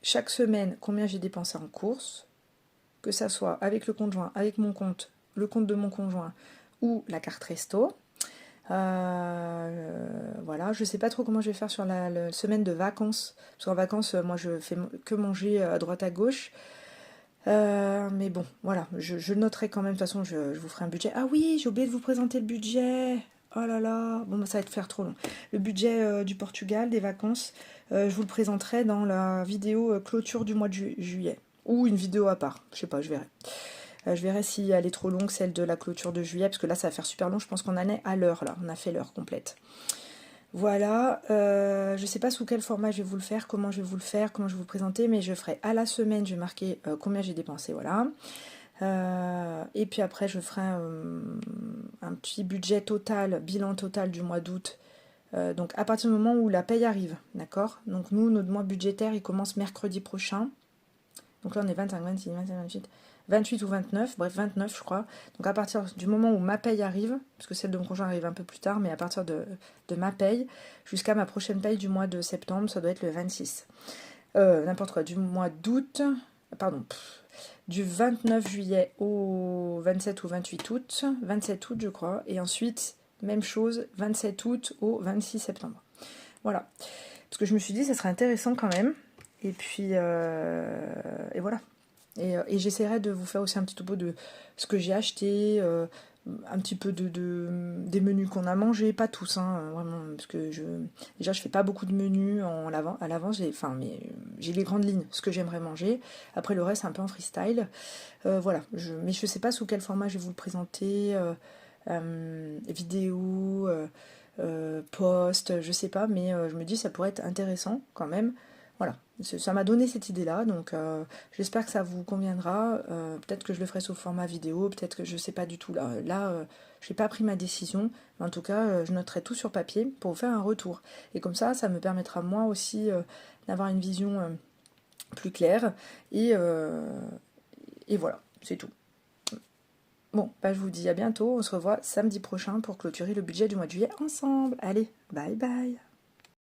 [SPEAKER 1] chaque semaine combien j'ai dépensé en courses, que ça soit avec le conjoint, avec mon compte, le compte de mon conjoint, ou la carte resto. Voilà, je sais pas trop comment je vais faire sur la semaine de vacances, parce qu'en vacances, moi je fais que manger à droite à gauche. Mais bon, voilà, je noterai quand même, de toute façon je vous ferai un budget. Ah oui, j'ai oublié de vous présenter le budget. Oh là là, bon ça va te faire trop long. Le budget du Portugal, des vacances, je vous le présenterai dans la vidéo clôture du mois de juillet. Ou une vidéo à part, je sais pas, je verrai. Je verrai si elle est trop longue, celle de la clôture de juillet, parce que là ça va faire super long, je pense qu'on en est à l'heure là, on a fait l'heure complète. Voilà, je sais pas sous quel format je vais vous le faire, comment je vais vous le faire, comment je vais vous présenter, mais je ferai à la semaine, je vais marquer combien j'ai dépensé, voilà. Et puis après je ferai un petit budget total, bilan total du mois d'août. Donc à partir du moment où la paye arrive, d'accord? Donc nous, notre mois budgétaire, il commence mercredi prochain. Donc là, on est 25, 26, 27, 28, 28 ou 29, bref, 29, je crois. Donc à partir du moment où ma paye arrive, parce que celle de mon conjoint arrive un peu plus tard, mais à partir de ma paye, jusqu'à ma prochaine paye du mois de septembre, ça doit être le 26. N'importe quoi, du mois d'août, pardon, du 29 juillet au 27 ou 28 août, 27 août, je crois, et ensuite, même chose, 27 août au 26 septembre. Voilà. Parce que je me suis dit, ça serait intéressant quand même. Et puis, et voilà. Et j'essaierai de vous faire aussi un petit topo de ce que j'ai acheté, un petit peu des menus qu'on a mangés, pas tous, hein, vraiment, parce que déjà je fais pas beaucoup de menus à l'avance, j'ai les grandes lignes, ce que j'aimerais manger. Après le reste, c'est un peu en freestyle. Voilà, mais je sais pas sous quel format je vais vous le présenter, vidéo, post, je sais pas, mais je me dis ça pourrait être intéressant quand même. Voilà, ça m'a donné cette idée-là, donc j'espère que ça vous conviendra. Peut-être que je le ferai sous format vidéo, peut-être que je sais pas du tout. Là, j'ai pas pris ma décision, mais en tout cas, je noterai tout sur papier pour vous faire un retour. Et comme ça me permettra moi aussi d'avoir une vision plus claire. Et voilà, c'est tout. Bon, bah, je vous dis à bientôt, on se revoit samedi prochain pour clôturer le budget du mois de juillet ensemble. Allez, bye bye!